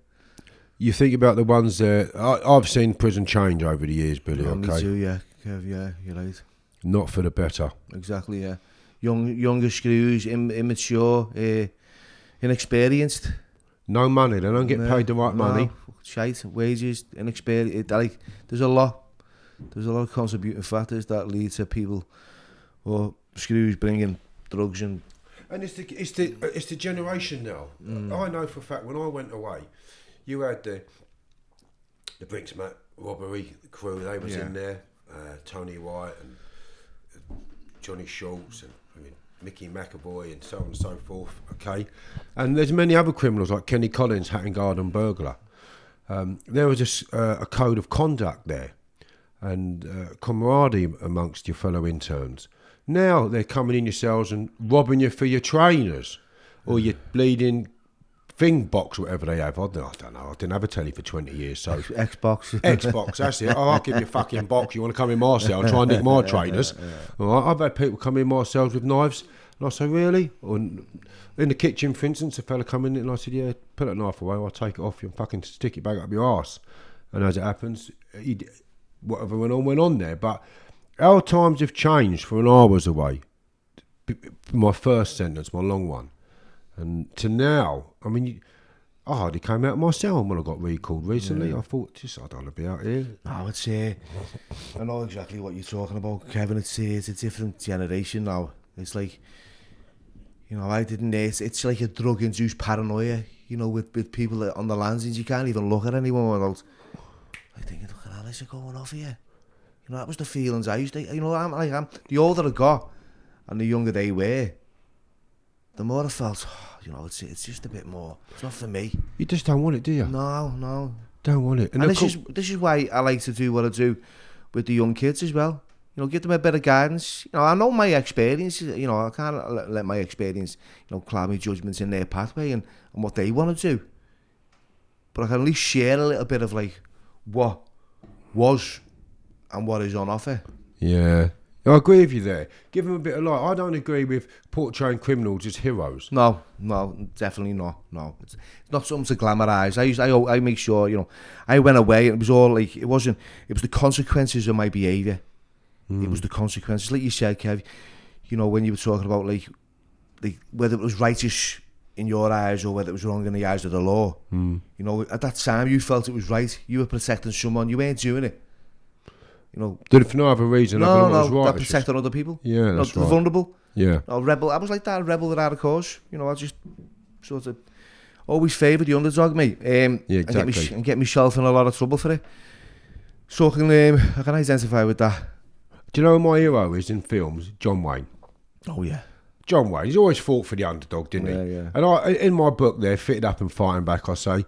You think about the ones that I've seen prison change over the years, Billy. Me too, yeah, Kev, yeah, you're right. Not for the better. Exactly, yeah. Younger screws, immature, inexperienced. No money. They don't get paid the right money. Shite, wages, inexperienced. Like, there's a lot of contributing factors that lead to people or screws bringing drugs and. And it's the generation now. I know for a fact when I went away, you had the Bricksmat robbery crew. They was in there. Tony White and Johnny Schultz and Mickey McAvoy and so on and so forth. Okay, and there's many other criminals like Kenny Collins, Hatton Garden burglar. There was a code of conduct there, and camaraderie amongst your fellow interns. Now they're coming in your cells and robbing you for your trainers or your bleeding thing box, whatever they have. I don't know. I didn't have a telly for 20 years, so Xbox, that's it. Oh, I'll give you a fucking box. You want to come in my cell and try and nick my trainers? All right, I've had people come in my cells with knives, and I say, really? Or in the kitchen, for instance, a fella come in and I said, yeah, put that knife away. I'll take it off you and fucking stick it back up your arse. And as it happens, whatever went on there. But our times have changed from when I was away. My first sentence, my long one. And to now, I mean, I hardly came out of my cell when I got recalled recently. I thought, I don't want to be out here. No, I'd say, I know exactly what you're talking about, Kevin. It's a different generation now. It's like, you know, it's like a drug-induced paranoia, you know, with people that on the landings. You can't even look at anyone without, like, thinking, look at Alice going off here. You know, that was the feelings I used to, you know, I'm the older I got and the younger they were, the more I felt, you know, it's just a bit more. It's not for me. You just don't want it, do you? No. Don't want it. And this is why I like to do what I do with the young kids as well. give them a bit of guidance. I know my experience. I can't let my experience, cloud my judgments in their pathway and what they want to do. But I can at least share a little bit of like what was and what is on offer. Yeah. I agree with you there. Give them a bit of light. I don't agree with portraying criminals as heroes. No, definitely not. No, it's not something to glamorise. I make sure, I went away and it was all like, it was the consequences of my behaviour. It was the consequences. Like you said, Kev, when you were talking about like whether it was righteous in your eyes or whether it was wrong in the eyes of the law. At that time you felt it was right. You were protecting someone. You weren't doing it. Did it for no other reason. No, it was right. that protecting other people. Yeah, that's the right. vulnerable. Yeah. Rebel. I was like that, a rebel without a cause. I just sort of always favoured the underdog, mate. Yeah, exactly. And get myself in a lot of trouble for it. So I can identify with that. Do you know who my hero is in films? John Wayne. Oh yeah. John Wayne. He's always fought for the underdog, didn't he? Yeah. And in my book there, Fitted Up and Fighting Back, I say,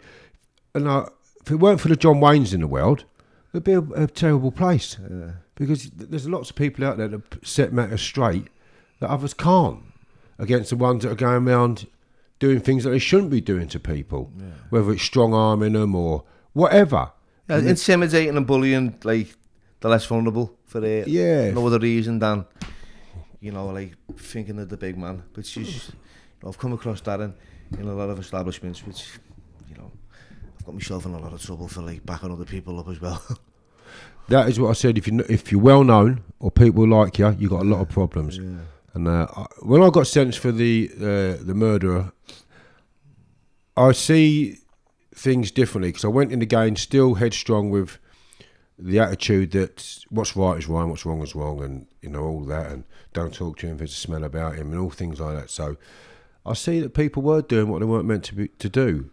if it weren't for the John Waynes in the world, it'd be a terrible place. Yeah. Because there's lots of people out there that set matters straight that others can't, against the ones that are going around doing things that they shouldn't be doing to people, whether it's strong-arming them or whatever. Yeah, intimidating and bullying like the less vulnerable for no other reason than like thinking of the big man, which is I've come across that in a lot of establishments, which I've got myself in a lot of trouble for like backing other people up as well. That is what I said. If you're well known or people like you, got a lot of problems. Yeah. And when I got sentenced for the murderer, I see things differently because I went in the game still headstrong with the attitude that what's right is right, and what's wrong is wrong, and all that, and don't talk to him if there's a smell about him, and all things like that. So I see that people were doing what they weren't meant to do.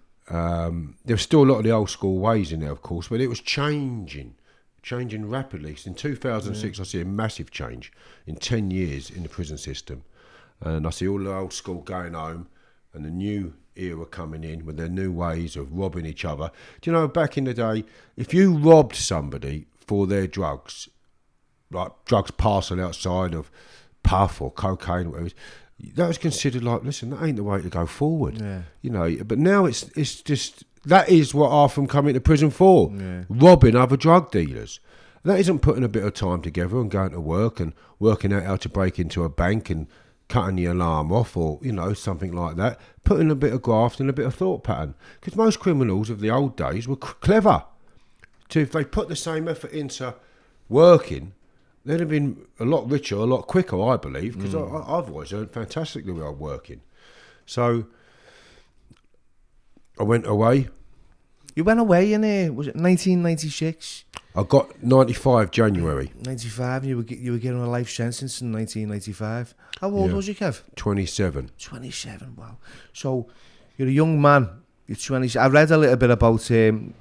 There's still a lot of the old school ways in there, of course, but it was changing rapidly. So in 2006, I see a massive change in 10 years in the prison system, and I see all the old school going home and the new era coming in with their new ways of robbing each other. Do you know, back in the day, if you robbed somebody for their drugs, like drugs parcel outside of puff or cocaine or whatever, that was considered like, listen, that ain't the way to go forward. Yeah. But now it's just, that is what Artham come into prison for, Yeah. robbing other drug dealers. That isn't putting a bit of time together and going to work and working out how to break into a bank and cutting the alarm off or, something like that. Putting a bit of graft and a bit of thought pattern. Because most criminals of the old days were clever. So if they put the same effort into working, they'd have been a lot richer, a lot quicker, I believe, because I've always earned fantastically while working. So I went away. You went away in was it 1996? I got 95 January. 95, and you were given a life sentence in 1995. How old was you, Kev? 27. 27, wow. So, you're a young man. You're 20. I read a little bit about your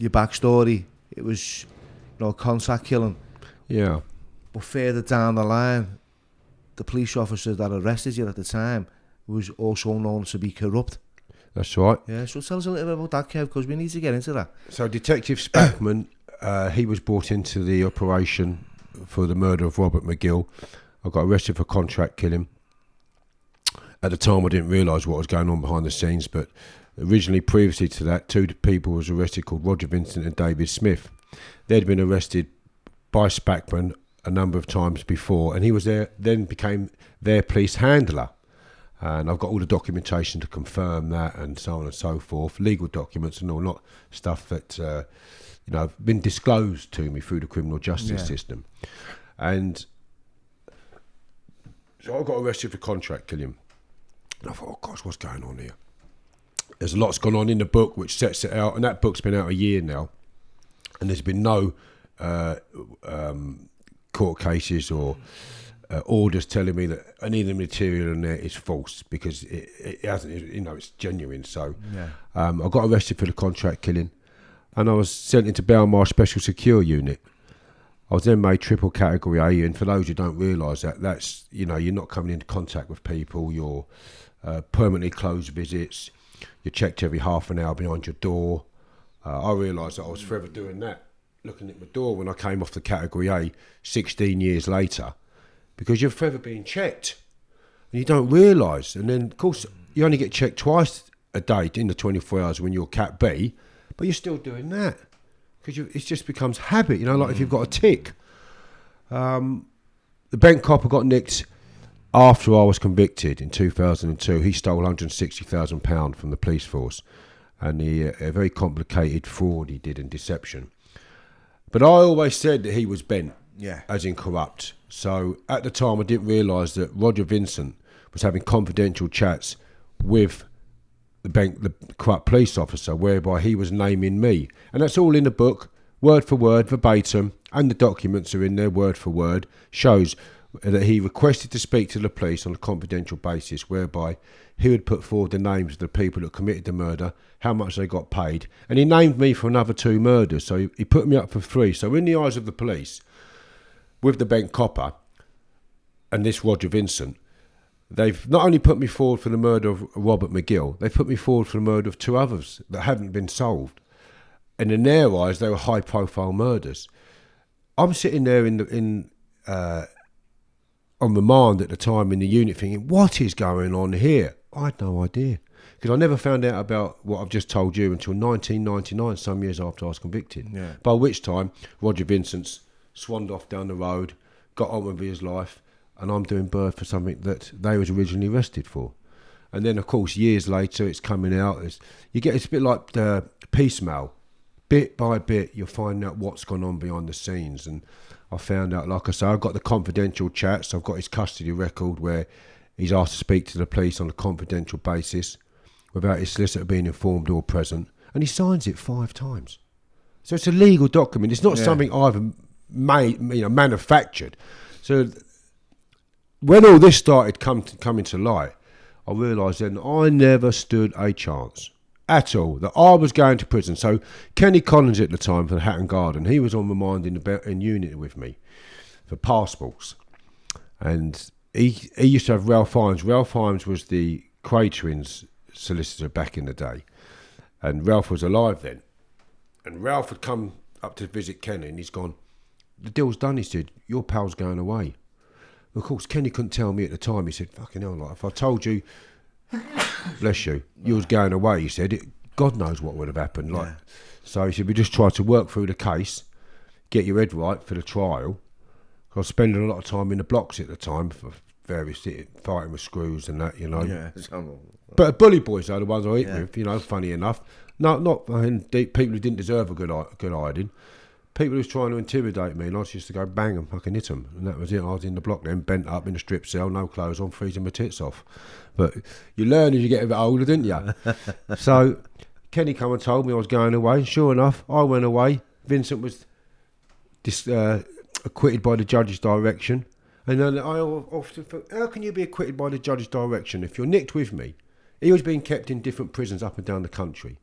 backstory. It was, contact killing. Yeah. But further down the line, the police officer that arrested you at the time was also known to be corrupt. That's right. Yeah, so tell us a little bit about that, Kev, because we need to get into that. So Detective Spackman, he was brought into the operation for the murder of Robert McGill. I got arrested for contract killing. At the time, I didn't realise what was going on behind the scenes, but originally, previously to that, two people was arrested called Roger Vincent and David Smith. They'd been arrested by Spackman a number of times before, and he was then became their police handler. And I've got all the documentation to confirm that, and so on and so forth, legal documents and all, not stuff that have been disclosed to me through the criminal justice system. And so I got arrested for contract killing. And I thought, oh gosh, what's going on here? There's a lot's gone on in the book which sets it out, and that book's been out a year now, and there's been no court cases or orders telling me that any of the material in there is false, because it hasn't, it's genuine. So I got arrested for the contract killing, and I was sent into Belmarsh Special Secure Unit. I was then made triple category A, and for those who don't realise that, that's, you're not coming into contact with people, you're permanently closed visits, you're checked every half an hour behind your door. I realised that I was forever doing that. looking at my door when I came off the Category A 16 years later, because you're forever being checked and you don't realise. And then, of course, you only get checked twice a day in the 24 hours when you're Cat B, but you're still doing that because it just becomes habit, like if you've got a tick. The bank copper got nicked after I was convicted in 2002. He stole £160,000 from the police force, and a very complicated fraud he did in deception. But I always said that he was bent, as in corrupt. So at the time I didn't realise that Roger Vincent was having confidential chats with the corrupt police officer, whereby he was naming me. And that's all in the book, word for word, verbatim, and the documents are in there, word for word, shows that he requested to speak to the police on a confidential basis, whereby he would put forward the names of the people that committed the murder, how much they got paid, and he named me for another 2 murders, so he put me up for 3. So in the eyes of the police, with the bent copper and this Roger Vincent, they've not only put me forward for the murder of Robert McGill, they've put me forward for the murder of 2 others that haven't been solved. And in their eyes, they were high-profile murders. I'm sitting there on remand at the time in the unit thinking, what is going on here? I had no idea. Because I never found out about what I've just told you until 1999, some years after I was convicted. Yeah. By which time, Roger Vincent's swanned off down the road, got on with his life, and I'm doing birth for something that they was originally arrested for. And then, of course, years later, it's coming out. It's a bit like the piecemeal. Bit by bit, you'll find out what's gone on behind the scenes. And I found out, like I say, I've got the confidential chats. I've got his custody record where he's asked to speak to the police on a confidential basis without his solicitor being informed or present. And he signs it 5 times. So it's a legal document. It's not something I've manufactured. So when all this started coming to light, I realised then I never stood a chance at all, that I was going to prison. So Kenny Collins at the time for the Hatton Garden, he was on remand in unit with me for passports. And he used to have Ralph Himes. Ralph Himes was the Cray Twins solicitor back in the day. And Ralph was alive then. And Ralph had come up to visit Kenny and he's gone, the deal's done, he said, your pal's going away. Of course, Kenny couldn't tell me at the time. He said, fucking hell, like, if I told you, bless you, you was going away, he said, God knows what would have happened. Like, so he said, we just tried to work through the case, get your head right for the trial. I was spending a lot of time in the blocks at the time for various fighting with screws and that, Yeah. But bully boys are the ones I hit with, funny enough. Not people who didn't deserve a good hiding. People who was trying to intimidate me, and I just used to go bang and fucking hit them. And that was it. I was in the block then, bent up in a strip cell, no clothes on, freezing my tits off. But you learn as you get a bit older, didn't you? So Kenny come and told me I was going away. Sure enough, I went away. Vincent was acquitted by the judge's direction. And then I often thought, how can you be acquitted by the judge's direction if you're nicked with me? He was being kept in different prisons up and down the country.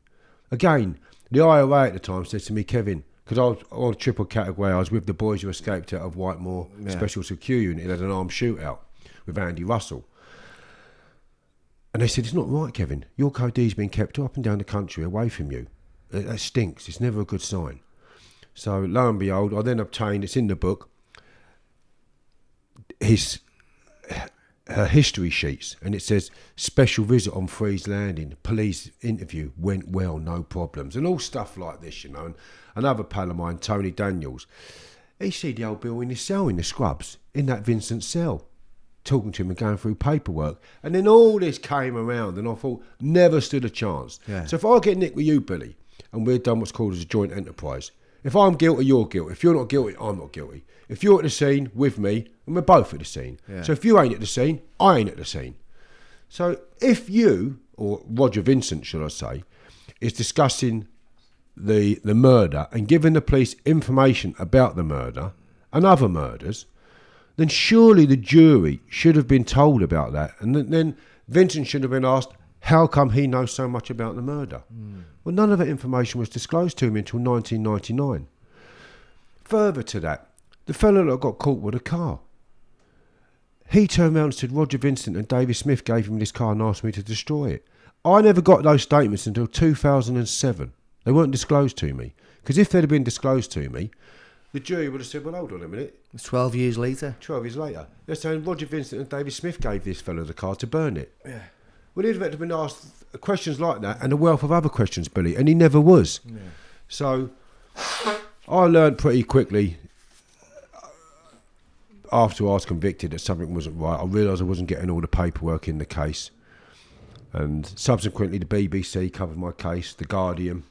Again, the IRA at the time said to me, Kevin, because I was on a triple category, I was with the boys who escaped out of Whitemore Special Secure Unit. It had an armed shootout with Andy Russell. And they said, it's not right, Kevin. Your code's been kept up and down the country away from you. That stinks. It's never a good sign. So lo and behold, I then obtained, it's in the book, his history sheets, and it says special visit on Freeze Landing, police interview went well, no problems, and all stuff like this, And another pal of mine, Tony Daniels, he see the old Bill in his cell in the scrubs, in that Vincent cell, talking to him and going through paperwork. And then all this came around and I thought, never stood a chance. Yeah. So if I get nicked with you, Billy, and we're done what's called as a joint enterprise, if I'm guilty, you're guilty. If you're not guilty, I'm not guilty. If you're at the scene with me, and we're both at the scene. Yeah. So if you ain't at the scene, I ain't at the scene. So if you, or Roger Vincent, should I say, is discussing the murder and giving the police information about the murder and other murders, then surely the jury should have been told about that. And then Vincent should have been asked, how come he knows so much about the murder? Well, none of that information was disclosed to him until 1999. Further to that, the fellow that got caught with a car, he turned around and said Roger Vincent and David Smith gave him this car and asked me to destroy it. I never got those statements until 2007. They weren't disclosed to me. Because if they'd have been disclosed to me, the jury would have said, well, hold on a minute. It's 12 years later. 12 years later. They're saying Roger Vincent and David Smith gave this fellow the car to burn it. Yeah. Well, he'd have been asked questions like that and a wealth of other questions, Billy, and he never was. Yeah. So I learned pretty quickly after I was convicted that something wasn't right. I realised I wasn't getting all the paperwork in the case. And subsequently, the BBC covered my case, The Guardian,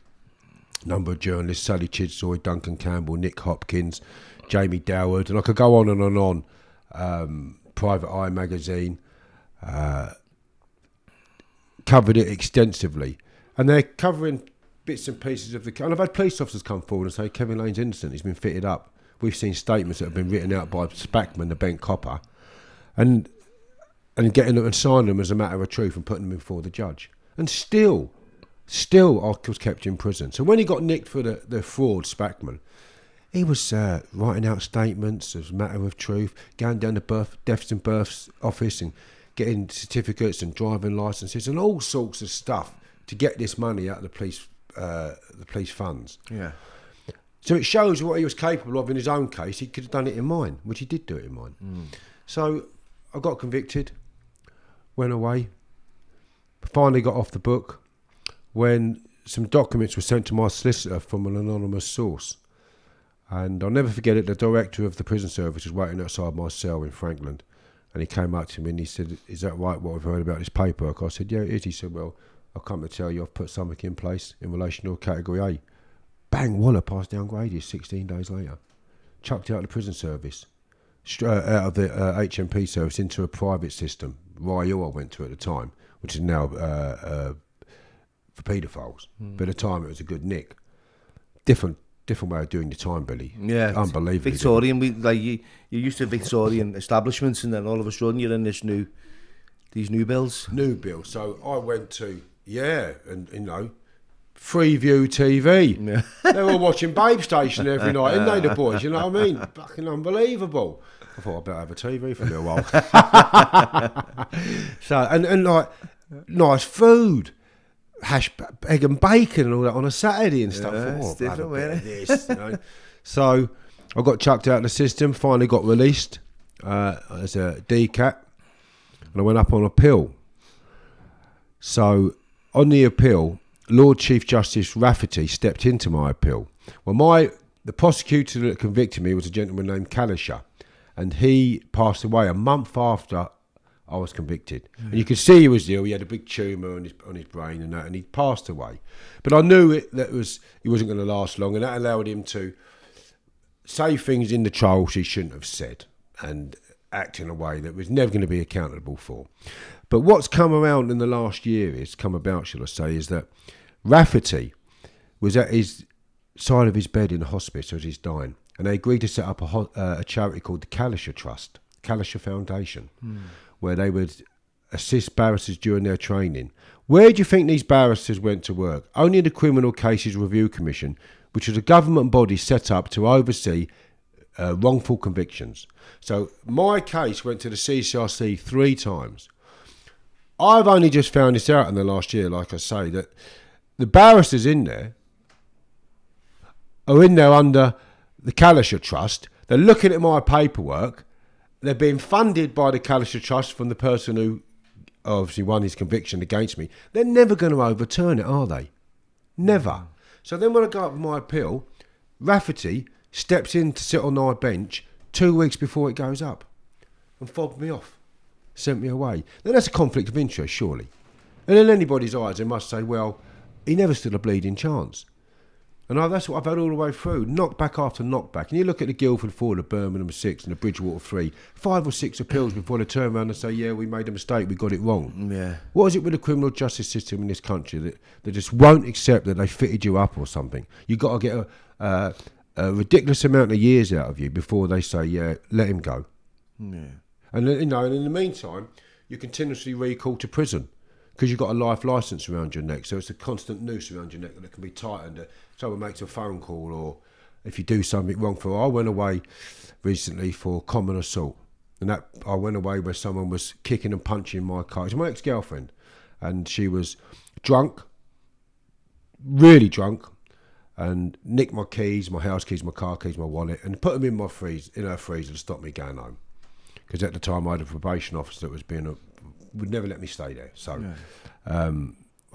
a number of journalists, Sally Chidsoy, Duncan Campbell, Nick Hopkins, Jamie Doward, and I could go on and on. Private Eye magazine covered it extensively. And they're covering bits and pieces of the... And I've had police officers come forward and say, Kevin Lane's innocent, he's been fitted up. We've seen statements that have been written out by Spackman, the bent copper, and getting them and signing them as a matter of truth and putting them before the judge. And still I was kept in prison. So when he got nicked for the fraud, Spackman, he was writing out statements as a matter of truth, going down the deaths and births office and getting certificates and driving licences and all sorts of stuff to get this money out of the police funds. Yeah. So it shows what he was capable of in his own case. He could have done it in mine, which he did do it in mine. So I got convicted, went away, finally got off the book when some documents were sent to my solicitor from an anonymous source. And I'll never forget it, the director of the prison service was waiting outside my cell in Frankland. And he came up to me and he said, is that right, what we've heard about this paperwork? I said, yeah, it is. He said, well, I've come to tell you I've put something in place in relation to a Category A. Bang, wallop, I was downgraded 16 days later. Chucked out of the prison service, out of the HMP service into a private system. Ryu I went to at the time, which is now for paedophiles. But at the time it was a good nick. Different way of doing your time, Billy. Yeah, unbelievable. Victorian, you're used to Victorian establishments, and then all of a sudden you're in these new bills. New bills. So I went to and Freeview TV. Yeah. They were watching Babe Station every night, didn't they, the boys? You know what I mean? Fucking unbelievable. I thought I'd better have a TV for a little while. So and like nice food. Egg and bacon and all that on a Saturday and stuff. Yeah, it's different, isn't it? So I got chucked out of the system, finally got released as a DCAT, and I went up on appeal. So on the appeal, Lord Chief Justice Rafferty stepped into my appeal. Well, the prosecutor that convicted me was a gentleman named Kalisher, and he passed away a month after I was convicted. And you could see he was ill. He had a big tumour on his brain and that, and he passed away. But I knew he wasn't going to last long, and that allowed him to say things in the trial he shouldn't have said and act in a way that was never going to be accountable for. But what's come around in the last year is that Rafferty was at his side of his bed in the hospital as he's dying, and they agreed to set up a charity called the Kalisher Trust, Kalisher Foundation, where they would assist barristers during their training. Where do you think these barristers went to work? Only the Criminal Cases Review Commission, which was a government body set up to oversee wrongful convictions. So my case went to the CCRC 3 times. I've only just found this out in the last year, like I say, that the barristers in there are in there under the Kalisher Trust. They're looking at my paperwork. They're being funded by the Kalisher Trust from the person who obviously won his conviction against me. They're never going to overturn it, are they? Never. So then when I go up with my appeal, Rafferty steps in to sit on our bench 2 weeks before it goes up and fobbed me off, sent me away. Now that's a conflict of interest, surely. And in anybody's eyes, they must say, well, he never stood a bleeding chance. And that's what I've had all the way through, knockback after knockback. And you look at the Guildford 4, the Birmingham 6 and the Bridgewater 3, 5 or 6 appeals before they turn around and say, yeah, we made a mistake, we got it wrong. Yeah. What is it with the criminal justice system in this country that they just won't accept that they fitted you up or something? You've got to get a ridiculous amount of years out of you before they say, yeah, let him go. Yeah. And and in the meantime, you're continuously recalled to prison because you've got a life licence around your neck. So it's a constant noose around your neck that can be tightened. Someone makes a phone call, or if you do something wrong. I went away recently for common assault, and I went away where someone was kicking and punching my car. It's my ex-girlfriend, and she was drunk, really drunk, and nicked my keys, my house keys, my car keys, my wallet, and put them in her freezer to stop me going home. Because at the time I had a probation officer that was would never let me stay there. So I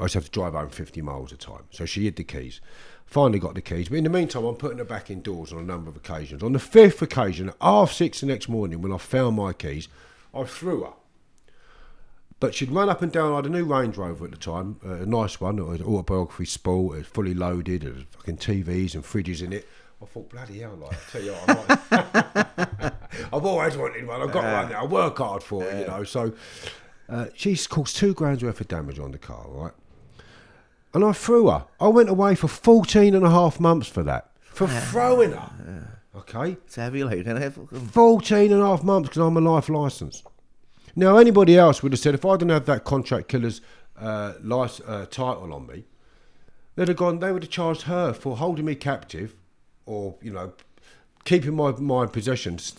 used to have to drive home 50 miles a time. So she hid the keys. Finally got the keys. But in the meantime, I'm putting her back indoors on a number of occasions. On the 5th occasion, at 6:30 the next morning, when I found my keys, I threw her. But she'd run up and down. I had a new Range Rover at the time, a nice one. It was autobiography sport. It was fully loaded. There was fucking TVs and fridges in it. I thought, bloody hell, like, I tell you what, I've always wanted one. I've got one now. I work hard for it, you know. So she's caused £2,000 worth of damage on the car, right? And I threw her. I went away for 14 and a half months for that. For throwing her. Okay? It's heavy, like, isn't it? 14 and a half months because I'm a life licence. Now, anybody else would have said, if I didn't have that contract killer's title on me, they would have charged her for holding me captive or, you know, keeping my possessions,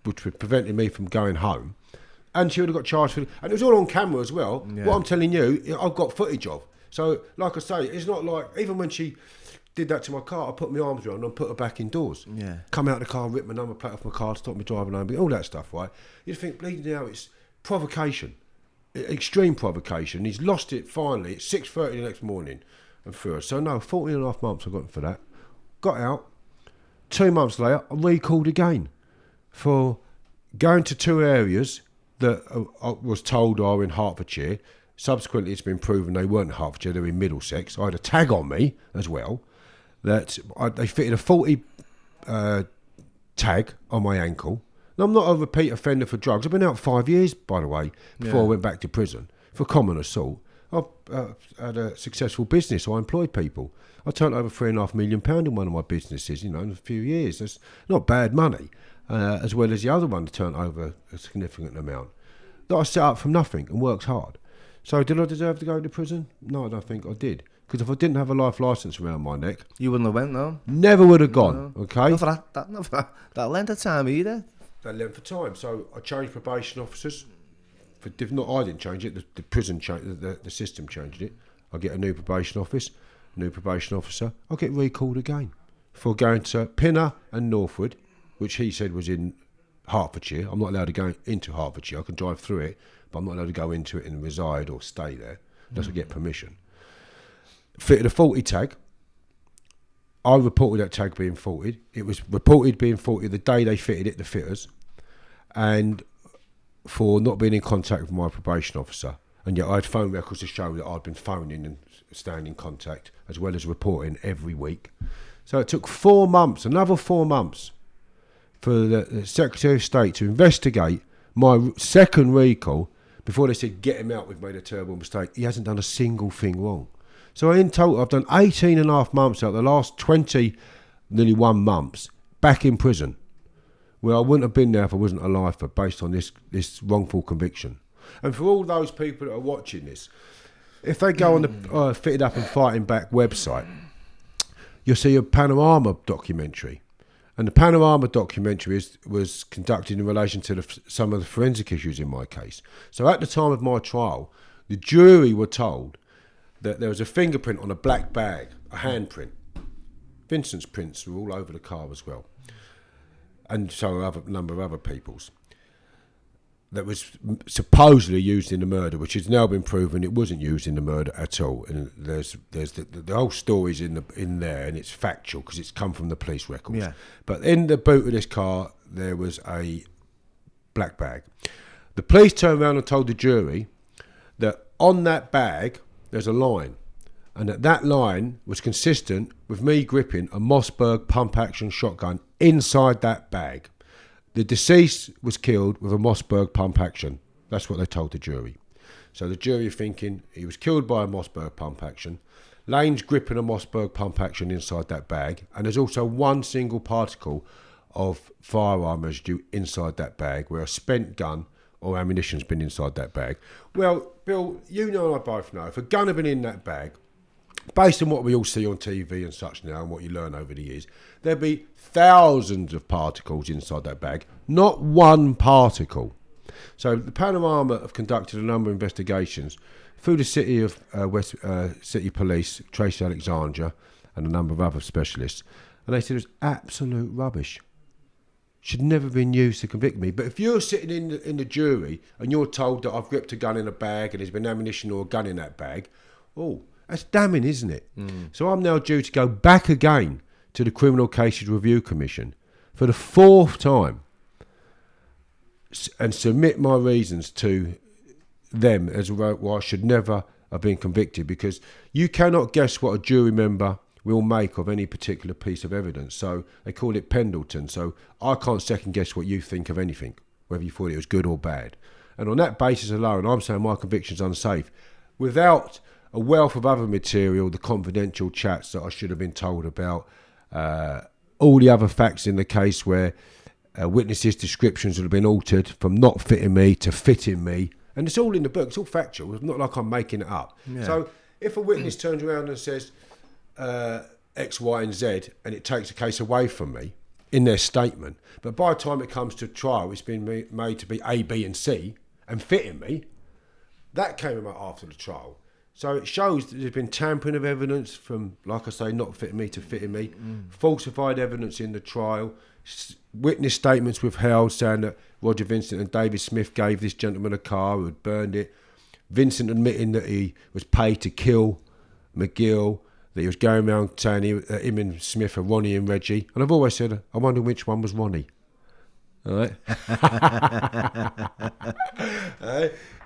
which would prevented me from going home. And she would have got charged for it. And it was all on camera as well. Yeah. What I'm telling you, I've got footage of. So, like I say, it's not like, even when she did that to my car, I put my arms around her and put her back indoors. Yeah. Come out of the car and rip my number plate off my car, stop me driving home, all that stuff, right? You think, bleeding out, it's provocation, extreme provocation. He's lost it finally at 6:30 the next morning and threw her. So, no, 14 and a half months I got him for that. Got out. 2 months later, I recalled again for going to 2 areas that I was told are in Hertfordshire. Subsequently, it's been proven they weren't in Hertfordshire, they were in Middlesex. I had a tag on me as well that they fitted a 40 tag on my ankle. And I'm not a repeat offender for drugs. I've been out 5 years, by the way, before I went back to prison for common assault. I had a successful business. I employed people. I turned over £3.5 million in one of my businesses, you know, in a few years. That's not bad money, as well as the other one that turned over a significant amount. That I set up from nothing and worked hard. So did I deserve to go to prison? No, I don't think I did. Because if I didn't have a life licence around my neck... You wouldn't have went, no? Never would have gone, okay? Not for that length of time either. That length of time. So I changed probation officers. I didn't change it, the prison changed, the system changed it. I get a new probation officer. I get recalled again for going to Pinner and Northwood, which he said was in Hertfordshire. I'm not allowed to go into Hertfordshire. I can drive through it, but I'm not allowed to go into it and reside or stay there unless I get permission. Fitted a 40 tag. I reported that tag being faulted. It was reported being faulted the day they fitted it, the fitters, and for not being in contact with my probation officer. And yet I had phone records to show that I'd been phoning and staying in contact, as well as reporting every week. So it took 4 months, another 4 months, for the Secretary of State to investigate my second recall before they said, get him out, we've made a terrible mistake. He hasn't done a single thing wrong. So in total, I've done 18 and a half months out of the last 20, nearly 1 months, back in prison, where I wouldn't have been there if I wasn't a lifer, based on this wrongful conviction. And for all those people that are watching this, if they go on the Fitted Up and Fighting Back website, you'll see a Panorama documentary. And the Panorama documentary was conducted in relation to some of the forensic issues in my case. So at the time of my trial, the jury were told that there was a fingerprint on a black bag, a handprint. Vincent's prints were all over the car as well. And so a number of other people's. That was supposedly used in the murder, which has now been proven it wasn't used in the murder at all. And there's the whole story's in there, and it's factual because it's come from the police records. Yeah. But in the boot of this car, there was a black bag. The police turned around and told the jury that on that bag there's a line, and that line was consistent with me gripping a Mossberg pump-action shotgun inside that bag. The deceased was killed with a Mossberg pump-action. That's what they told the jury. So the jury are thinking he was killed by a Mossberg pump-action. Lane's gripping a Mossberg pump-action inside that bag, and there's also one single particle of firearm residue inside that bag, where a spent gun or ammunition's been inside that bag. Well, Bill, you know and I both know, if a gun had been in that bag, based on what we all see on TV and such now and what you learn over the years, there'd be thousands of particles inside that bag, not one particle. So the Panorama have conducted a number of investigations through the City of City Police, Tracy Alexandra, and a number of other specialists, and they said it was absolute rubbish. Should never have been used to convict me. But if you're sitting in the jury and you're told that I've gripped a gun in a bag and there's been ammunition or a gun in that bag, that's damning, isn't it? So I'm now due to go back again to the Criminal Cases Review Commission for the 4th time and submit my reasons to them as why I should never have been convicted, because you cannot guess what a jury member will make of any particular piece of evidence. So they call it Pendleton. So I can't second guess what you think of anything, whether you thought it was good or bad. And on that basis alone, I'm saying my conviction's unsafe, without a wealth of other material, the confidential chats that I should have been told about, all the other facts in the case where witnesses' descriptions would have been altered from not fitting me to fitting me. And it's all in the book, it's all factual, it's not like I'm making it up. Yeah. So if a witness turns around and says X, Y and Z, and it takes a case away from me in their statement, but by the time it comes to trial, it's been made to be A, B and C and fitting me, that came about after the trial. So it shows that there's been tampering of evidence from, like I say, not fitting me to fitting me, falsified evidence in the trial, witness statements withheld saying that Roger Vincent and David Smith gave this gentleman a car who had burned it, Vincent admitting that he was paid to kill McGill, that he was going around saying him and Smith are Ronnie and Reggie. And I've always said, I wonder which one was Ronnie. All right?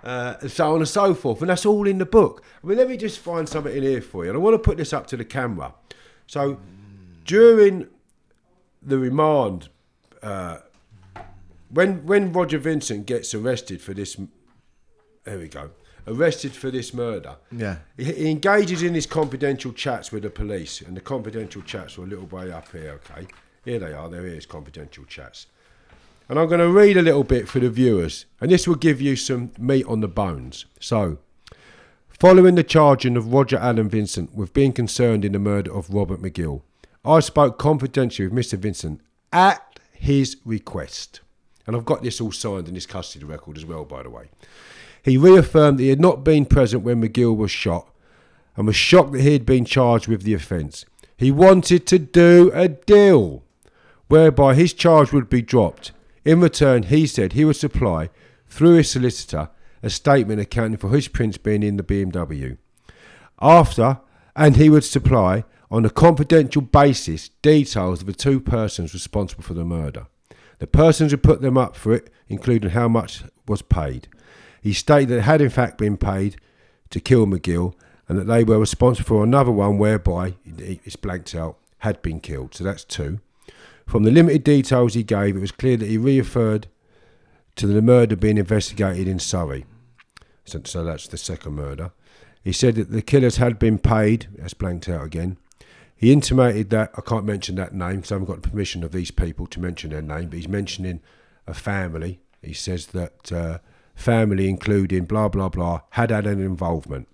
And so on and so forth. And that's all in the book. I mean, let me just find something in here for you. And I want to put this up to the camera. So during the remand, when Roger Vincent gets arrested for this, arrested for this murder, he engages in his confidential chats with the police, and the confidential chats are a little way up here, okay? Here they are, there is confidential chats. And I'm going to read a little bit for the viewers, and this will give you some meat on the bones. So, following the charging of Roger Allen Vincent with being concerned in the murder of Robert McGill, I spoke confidentially with Mr. Vincent at his request. And I've got this all signed in his custody record as well, by the way. He reaffirmed that he had not been present when McGill was shot and was shocked that he had been charged with the offence. He wanted to do a deal whereby his charge would be dropped. In return, he said he would supply, through his solicitor, a statement accounting for his prints being in the BMW. And he would supply, on a confidential basis, details of the two persons responsible for the murder. The persons who put them up for it, including how much was paid. He stated that it had in fact been paid to kill McGill and that they were responsible for another one whereby, it's blanked out, had been killed. So that's 2. From the limited details he gave, it was clear that he referred to the murder being investigated in Surrey. So that's the second murder. He said that the killers had been paid, that's blanked out again. He intimated that, I can't mention that name because I haven't got the permission of these people to mention their name, but he's mentioning a family. He says that family including blah, blah, blah, had an involvement.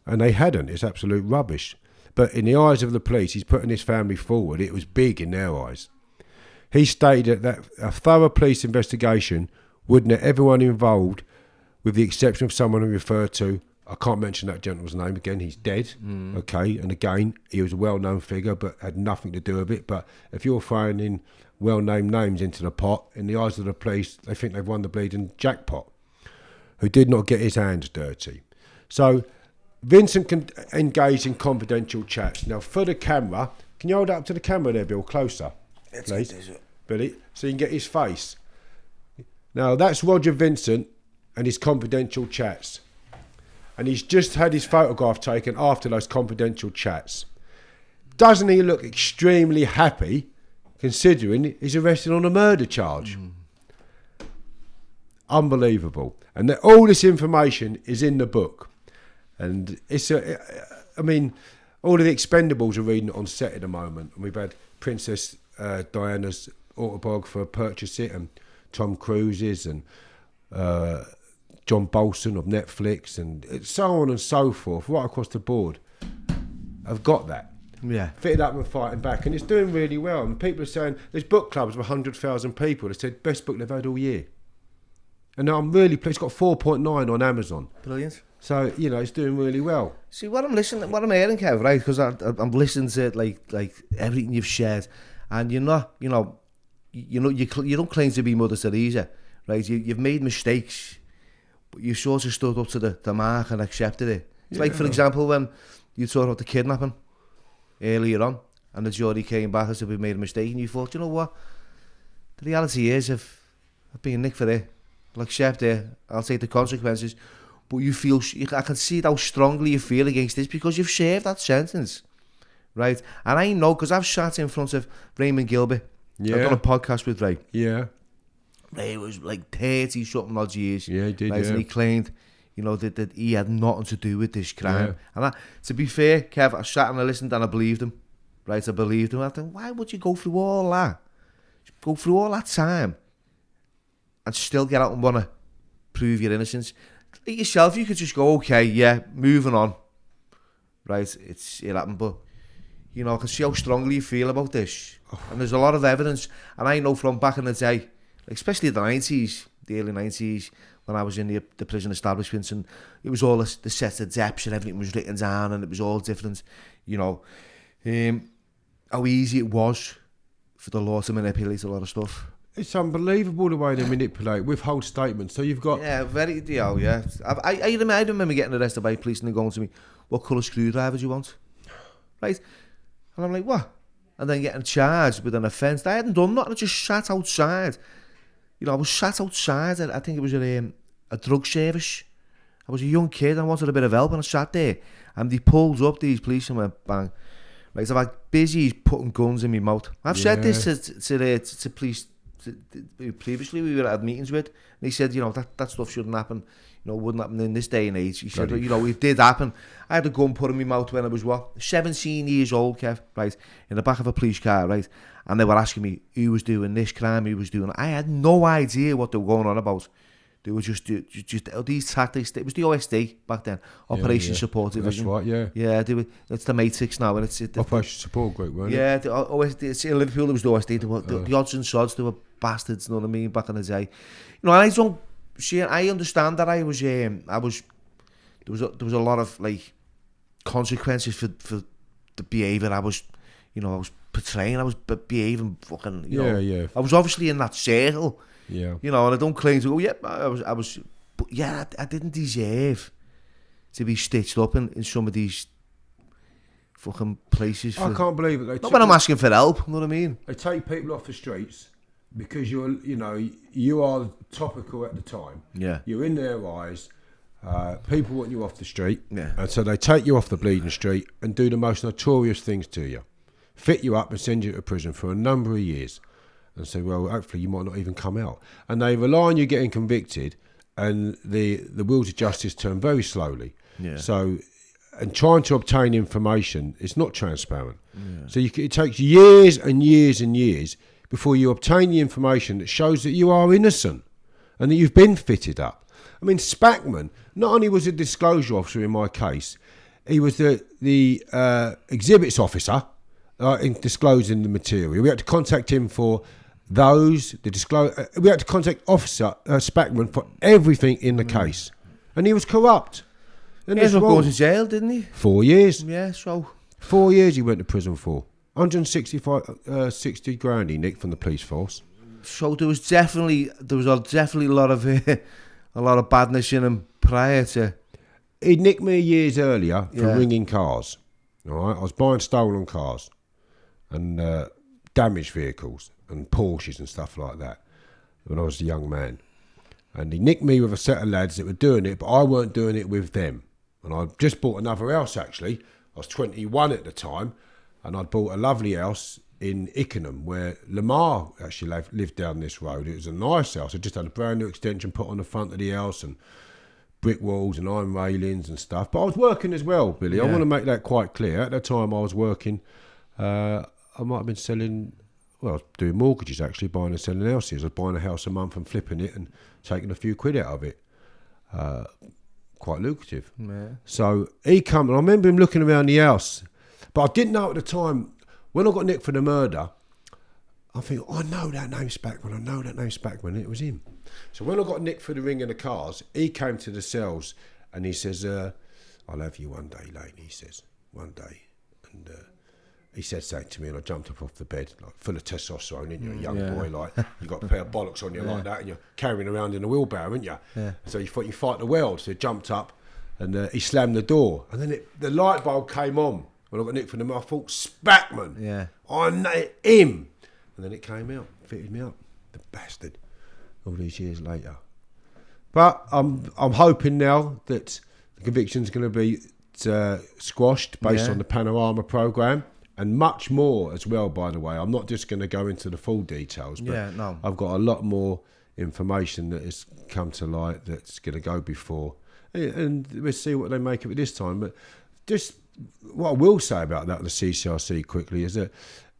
And they hadn't. It's absolute rubbish. But in the eyes of the police, he's putting his family forward. It was big in their eyes. He stated that a thorough police investigation would net everyone involved, with the exception of someone who referred to, I can't mention that gentleman's name again, he's dead, okay, and again, he was a well-known figure but had nothing to do with it. But if you're throwing in well-named names into the pot, in the eyes of the police, they think they've won the bleeding jackpot, who did not get his hands dirty. So Vincent engaged in confidential chats. Now, for the camera, can you hold it up to the camera there, Bill, closer, please, Billy, so you can get his face. Now, that's Roger Vincent and his confidential chats. And he's just had his photograph taken after those confidential chats. Doesn't he look extremely happy, considering he's arrested on a murder charge? Unbelievable. And all this information is in the book. And it's I mean, all of the Expendables are reading it on set at the moment. And we've had Princess Diana's autobiographer purchase it, and Tom Cruise's, and John Bolton of Netflix, and so on and so forth, right across the board. I've got that. Yeah. Fitted up and fighting back, and it's doing really well. And people are saying, there's book clubs of 100,000 people. They said, best book they've had all year. And I'm really pleased. It's got 4.9 on Amazon. Brilliant. So, you know, it's doing really well. See, what I'm hearing, Kev, right? Because I'm listening to like everything you've shared, and you're not, you don't claim to be Mother Teresa, right? You've made mistakes, but you sort of stood up to the mark and accepted it. It's like, for example, when you talked about the kidnapping earlier on, and the jury came back and said we made a mistake, and you thought, you know what? The reality is, if I've been nicked for it, I'll accept it. I'll take the consequences. But you feel, I can see how strongly you feel against this because you've served that sentence, right? And I know, because I've sat in front of Raymond Gilbert. Yeah. I've done a podcast with Ray. Yeah. Ray was like 30-something odd years. Yeah, he did, right? yeah. And he claimed, you know, that he had nothing to do with this crime. And to be fair, Kev, I sat and I listened and I believed him, right? I believed him. I thought, why would you go through all that? Go through all that time and still get out and want to prove your innocence? Like yourself, you could just go, okay, yeah, moving on, right? It happened, but you know, I can see how strongly you feel about this, and there's a lot of evidence. And I know from back in the day, like especially the early 90s, when I was in the prison establishments, and it was all the set of depths and everything was written down, and it was all different. You know, how easy it was for the law to manipulate a lot of stuff. It's unbelievable the way they manipulate, withhold statements. So you've got... Yeah, yeah. I remember getting arrested by police and them going to me, what colour screwdriver do you want? Right? And I'm like, what? And then getting charged with an offence. I hadn't done nothing, I just sat outside. You know, I was sat outside, I think it was a drug service. I was a young kid, I wanted a bit of help, and I sat there. And they pulled up, these police, and went, bang. Like, so I'm busy putting guns in my mouth. I've said this to police... Previously we were at meetings with, and he said, you know, that stuff shouldn't happen, you know, wouldn't happen in this day and age. He said, you know, it did happen. I had a gun put in my mouth when I was 17 years old, Kev, right, in the back of a police car, right, and they were asking me who was doing this crime, who was doing it. I had no idea what they were going on about. They were just these tactics. It was the OSD back then, Operation Support Division. That's right, yeah. Yeah, it's the Matrix now, and it's Operation Support Group, weren't it? Yeah, the OSD. It's in Liverpool. There was the OSD. The odds and sods. They were bastards. You know what I mean? Back in the day, you know. And I don't see. I understand that I was. There was a lot of like consequences for the behaviour I was. You know, I was portraying. I was behaving fucking. You know, yeah. I was obviously in that circle. Yeah. You know, and I don't claim to go, yeah, I was, but yeah, I didn't deserve to be stitched up in some of these fucking places. I can't believe it. Not when I'm asking for help, you know what I mean? They take people off the streets because you are topical at the time. Yeah. You're in their eyes. People want you off the street. Yeah. And so they take you off the bleeding street and do the most notorious things to you. Fit you up and send you to prison for a number of years. And say, well, hopefully you might not even come out. And they rely on you getting convicted, and the wheels of justice turn very slowly. Yeah. So, and trying to obtain information is not transparent. Yeah. So it takes years and years and years before you obtain the information that shows that you are innocent and that you've been fitted up. I mean, Spackman not only was a disclosure officer in my case, he was the exhibits officer in disclosing the material. We had to contact him for we had to contact Officer Spackman for everything in the case, and he was corrupt. And he ended up going to jail, didn't he? 4 years. Yeah, so 4 years he went to prison for. 60 grand he nicked from the police force. So there was definitely a lot of badness in him prior to. He nicked me years earlier for ringing cars. All right, I was buying stolen cars and damaged vehicles and Porsches and stuff like that when I was a young man. And he nicked me with a set of lads that were doing it, but I weren't doing it with them. And I just bought another house, actually. I was 21 at the time, and I'd bought a lovely house in Ickenham, where Lamar actually lived down this road. It was a nice house. I just had a brand new extension put on the front of the house and brick walls and iron railings and stuff. But I was working as well, Billy. Yeah. I want to make that quite clear. At the time I was working, I might have been selling... Well, I was doing mortgages, actually, buying and selling houses. I was buying a house a month and flipping it and taking a few quid out of it. Quite lucrative. Yeah. So he come, and I remember him looking around the house. But I didn't know at the time, when I got nicked for the murder, I think, I know that name Spackman. It was him. So when I got nicked for the ring of the cars, he came to the cells And he says, I'll have you one day, Lane, he says, one day. And he said something to me, and I jumped up off the bed, like full of testosterone, and you're a young boy, like, you got a pair of bollocks on you like that, and you're carrying around in a wheelbarrow, aren't you? Yeah. So you thought you fight the world. So he jumped up, and he slammed the door. And then the light bulb came on. When I got nicked from the mouth, I thought, Spackman. Yeah. I know him. And then it came out, fitted me up. The bastard. All these years later. But I'm hoping now that the conviction's going to be squashed based on the Panorama programme, and much more as well, by the way. I'm not just going to go into the full details, but I've got a lot more information that has come to light that's going to go before. And we'll see what they make of it this time. But just what I will say about that, the CCRC, quickly, is that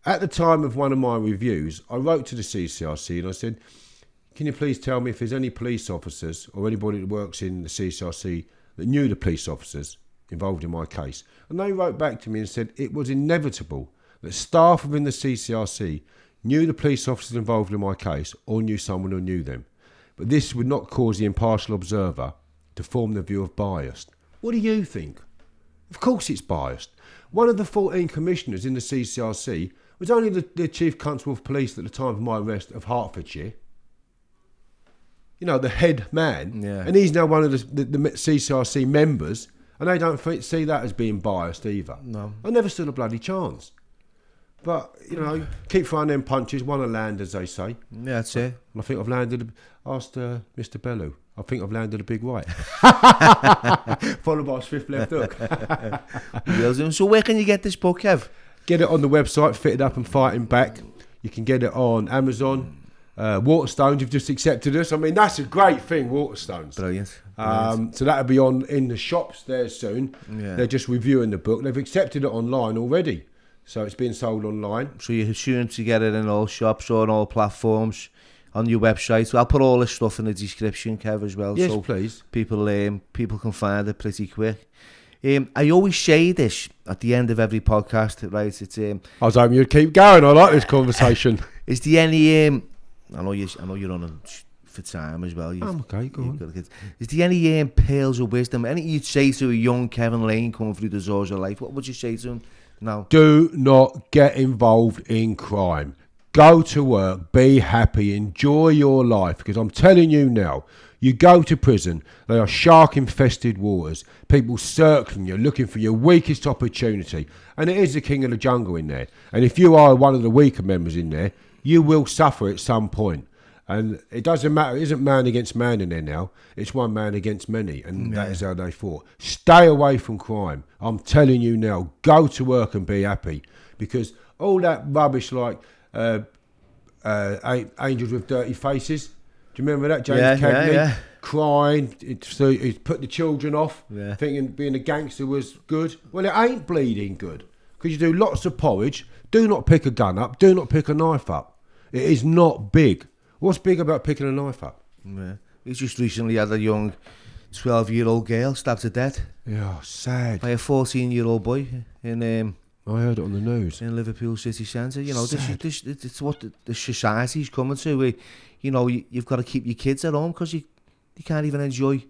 at the time of one of my reviews, I wrote to the CCRC and I said, can you please tell me if there's any police officers or anybody that works in the CCRC that knew the police officers involved in my case? And they wrote back to me and said it was inevitable that staff within the CCRC knew the police officers involved in my case or knew someone who knew them. But this would not cause the impartial observer to form the view of biased. What do you think? Of course it's biased. One of the 14 commissioners in the CCRC was only the Chief Constable of Police at the time of my arrest of Hertfordshire. You know, the head man. Yeah. And he's now one of the CCRC members, and they don't see that as being biased either. No. I never stood a bloody chance. But, you know, keep throwing them punches, one will land, as they say. Yeah, that's it. And I think I've landed, asked Mr. Bellew, I think I've landed a big right. Followed by a swift left hook. So where can you get this book, Kev? Get it on the website, Fitted Up and Fighting Back. You can get it on Amazon. Waterstones, you've just accepted us. I mean, that's a great thing, Waterstones. Brilliant. So that'll be on in the shops there soon. Yeah. They're just reviewing the book. They've accepted it online already. So it's being sold online. So you're soon to get it in all shops or on all platforms, on your website. So I'll put all this stuff in the description, Kev, as well. Yes, so please. People can find it pretty quick. I always say this at the end of every podcast, right? It's I was hoping you'd keep going. I like this conversation. Is there any? I know you're on for time as well. I'm okay. Go on. Is there any pearls of wisdom? Anything you'd say to a young Kevin Lane coming through the doors of life? What would you say to him now? Do not get involved in crime. Go to work, be happy, enjoy your life. Because I'm telling you now, you go to prison, they are shark-infested waters. People circling you, looking for your weakest opportunity. And it is the king of the jungle in there. And if you are one of the weaker members in there, you will suffer at some point. And it doesn't matter, it isn't man against man in there now. It's one man against many. And that is how they fought. Stay away from crime. I'm telling you now, go to work and be happy. Because all that rubbish like Angels with Dirty Faces, do you remember that, James Cagney? Yeah. Crying, so he put the children off, Yeah. thinking being a gangster was good. Well, it ain't bleeding good. Because you do lots of porridge. Do not pick a gun up. Do not pick a knife up. It is not big. What's big about picking a knife up? Yeah. He's just recently had a young 12-year-old girl stabbed to death Yeah, sad. by a 14-year-old boy in I heard it on the news. in Liverpool city centre. You know, Sad. it's what the society's coming to. Where, you know, you've got to keep your kids at home because you can't even enjoy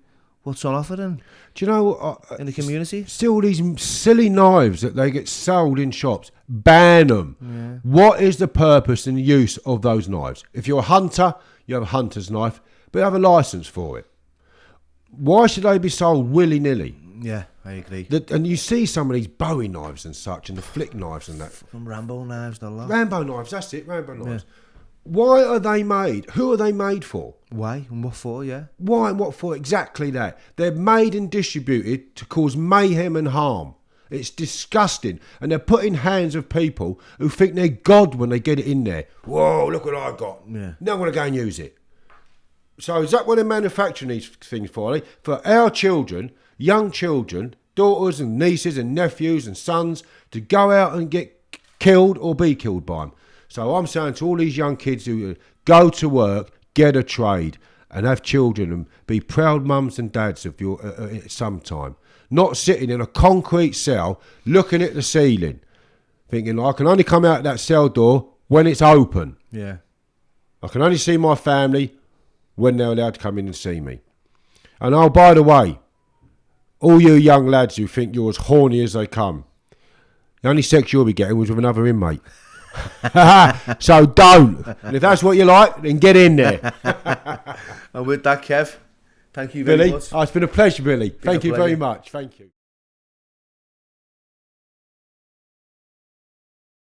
what's on offer in Do you know the community. still these silly knives that they get sold in shops? Ban them. Yeah. What is the purpose and use of those knives? If you're a hunter, you have a hunter's knife, but you have a license for it. Why should they be sold willy-nilly? Yeah, I agree. And you see some of these Bowie knives and such, and the flick knives and that. From Rambo knives, the lot. Rambo knives, that's it, Rambo knives. Why are they made? Who are they made for? Why and what for? Yeah. Why and what for? Exactly that. They're made and distributed to cause mayhem and harm. It's disgusting. And they're put in hands of people who think they're God when they get it in there. Whoa, look what I got. Yeah. Now I'm going to go and use it. So is that what they're manufacturing these things for? Eh? For our children, young children, daughters and nieces and nephews and sons to go out and get killed or be killed by them. So I'm saying to all these young kids who go to work, get a trade and have children and be proud mums and dads of your at some time. Not sitting in a concrete cell looking at the ceiling thinking, I can only come out that cell door when it's open. Yeah. I can only see my family when they're allowed to come in and see me. And oh, by the way, all you young lads who think you're as horny as they come, the only sex you'll be getting was with another inmate. So don't. And if that's what you like, then get in there. And with that, Kev, thank you very Billy, much. it's been a pleasure, Billy. Thank you very pleasure. much. Thank you.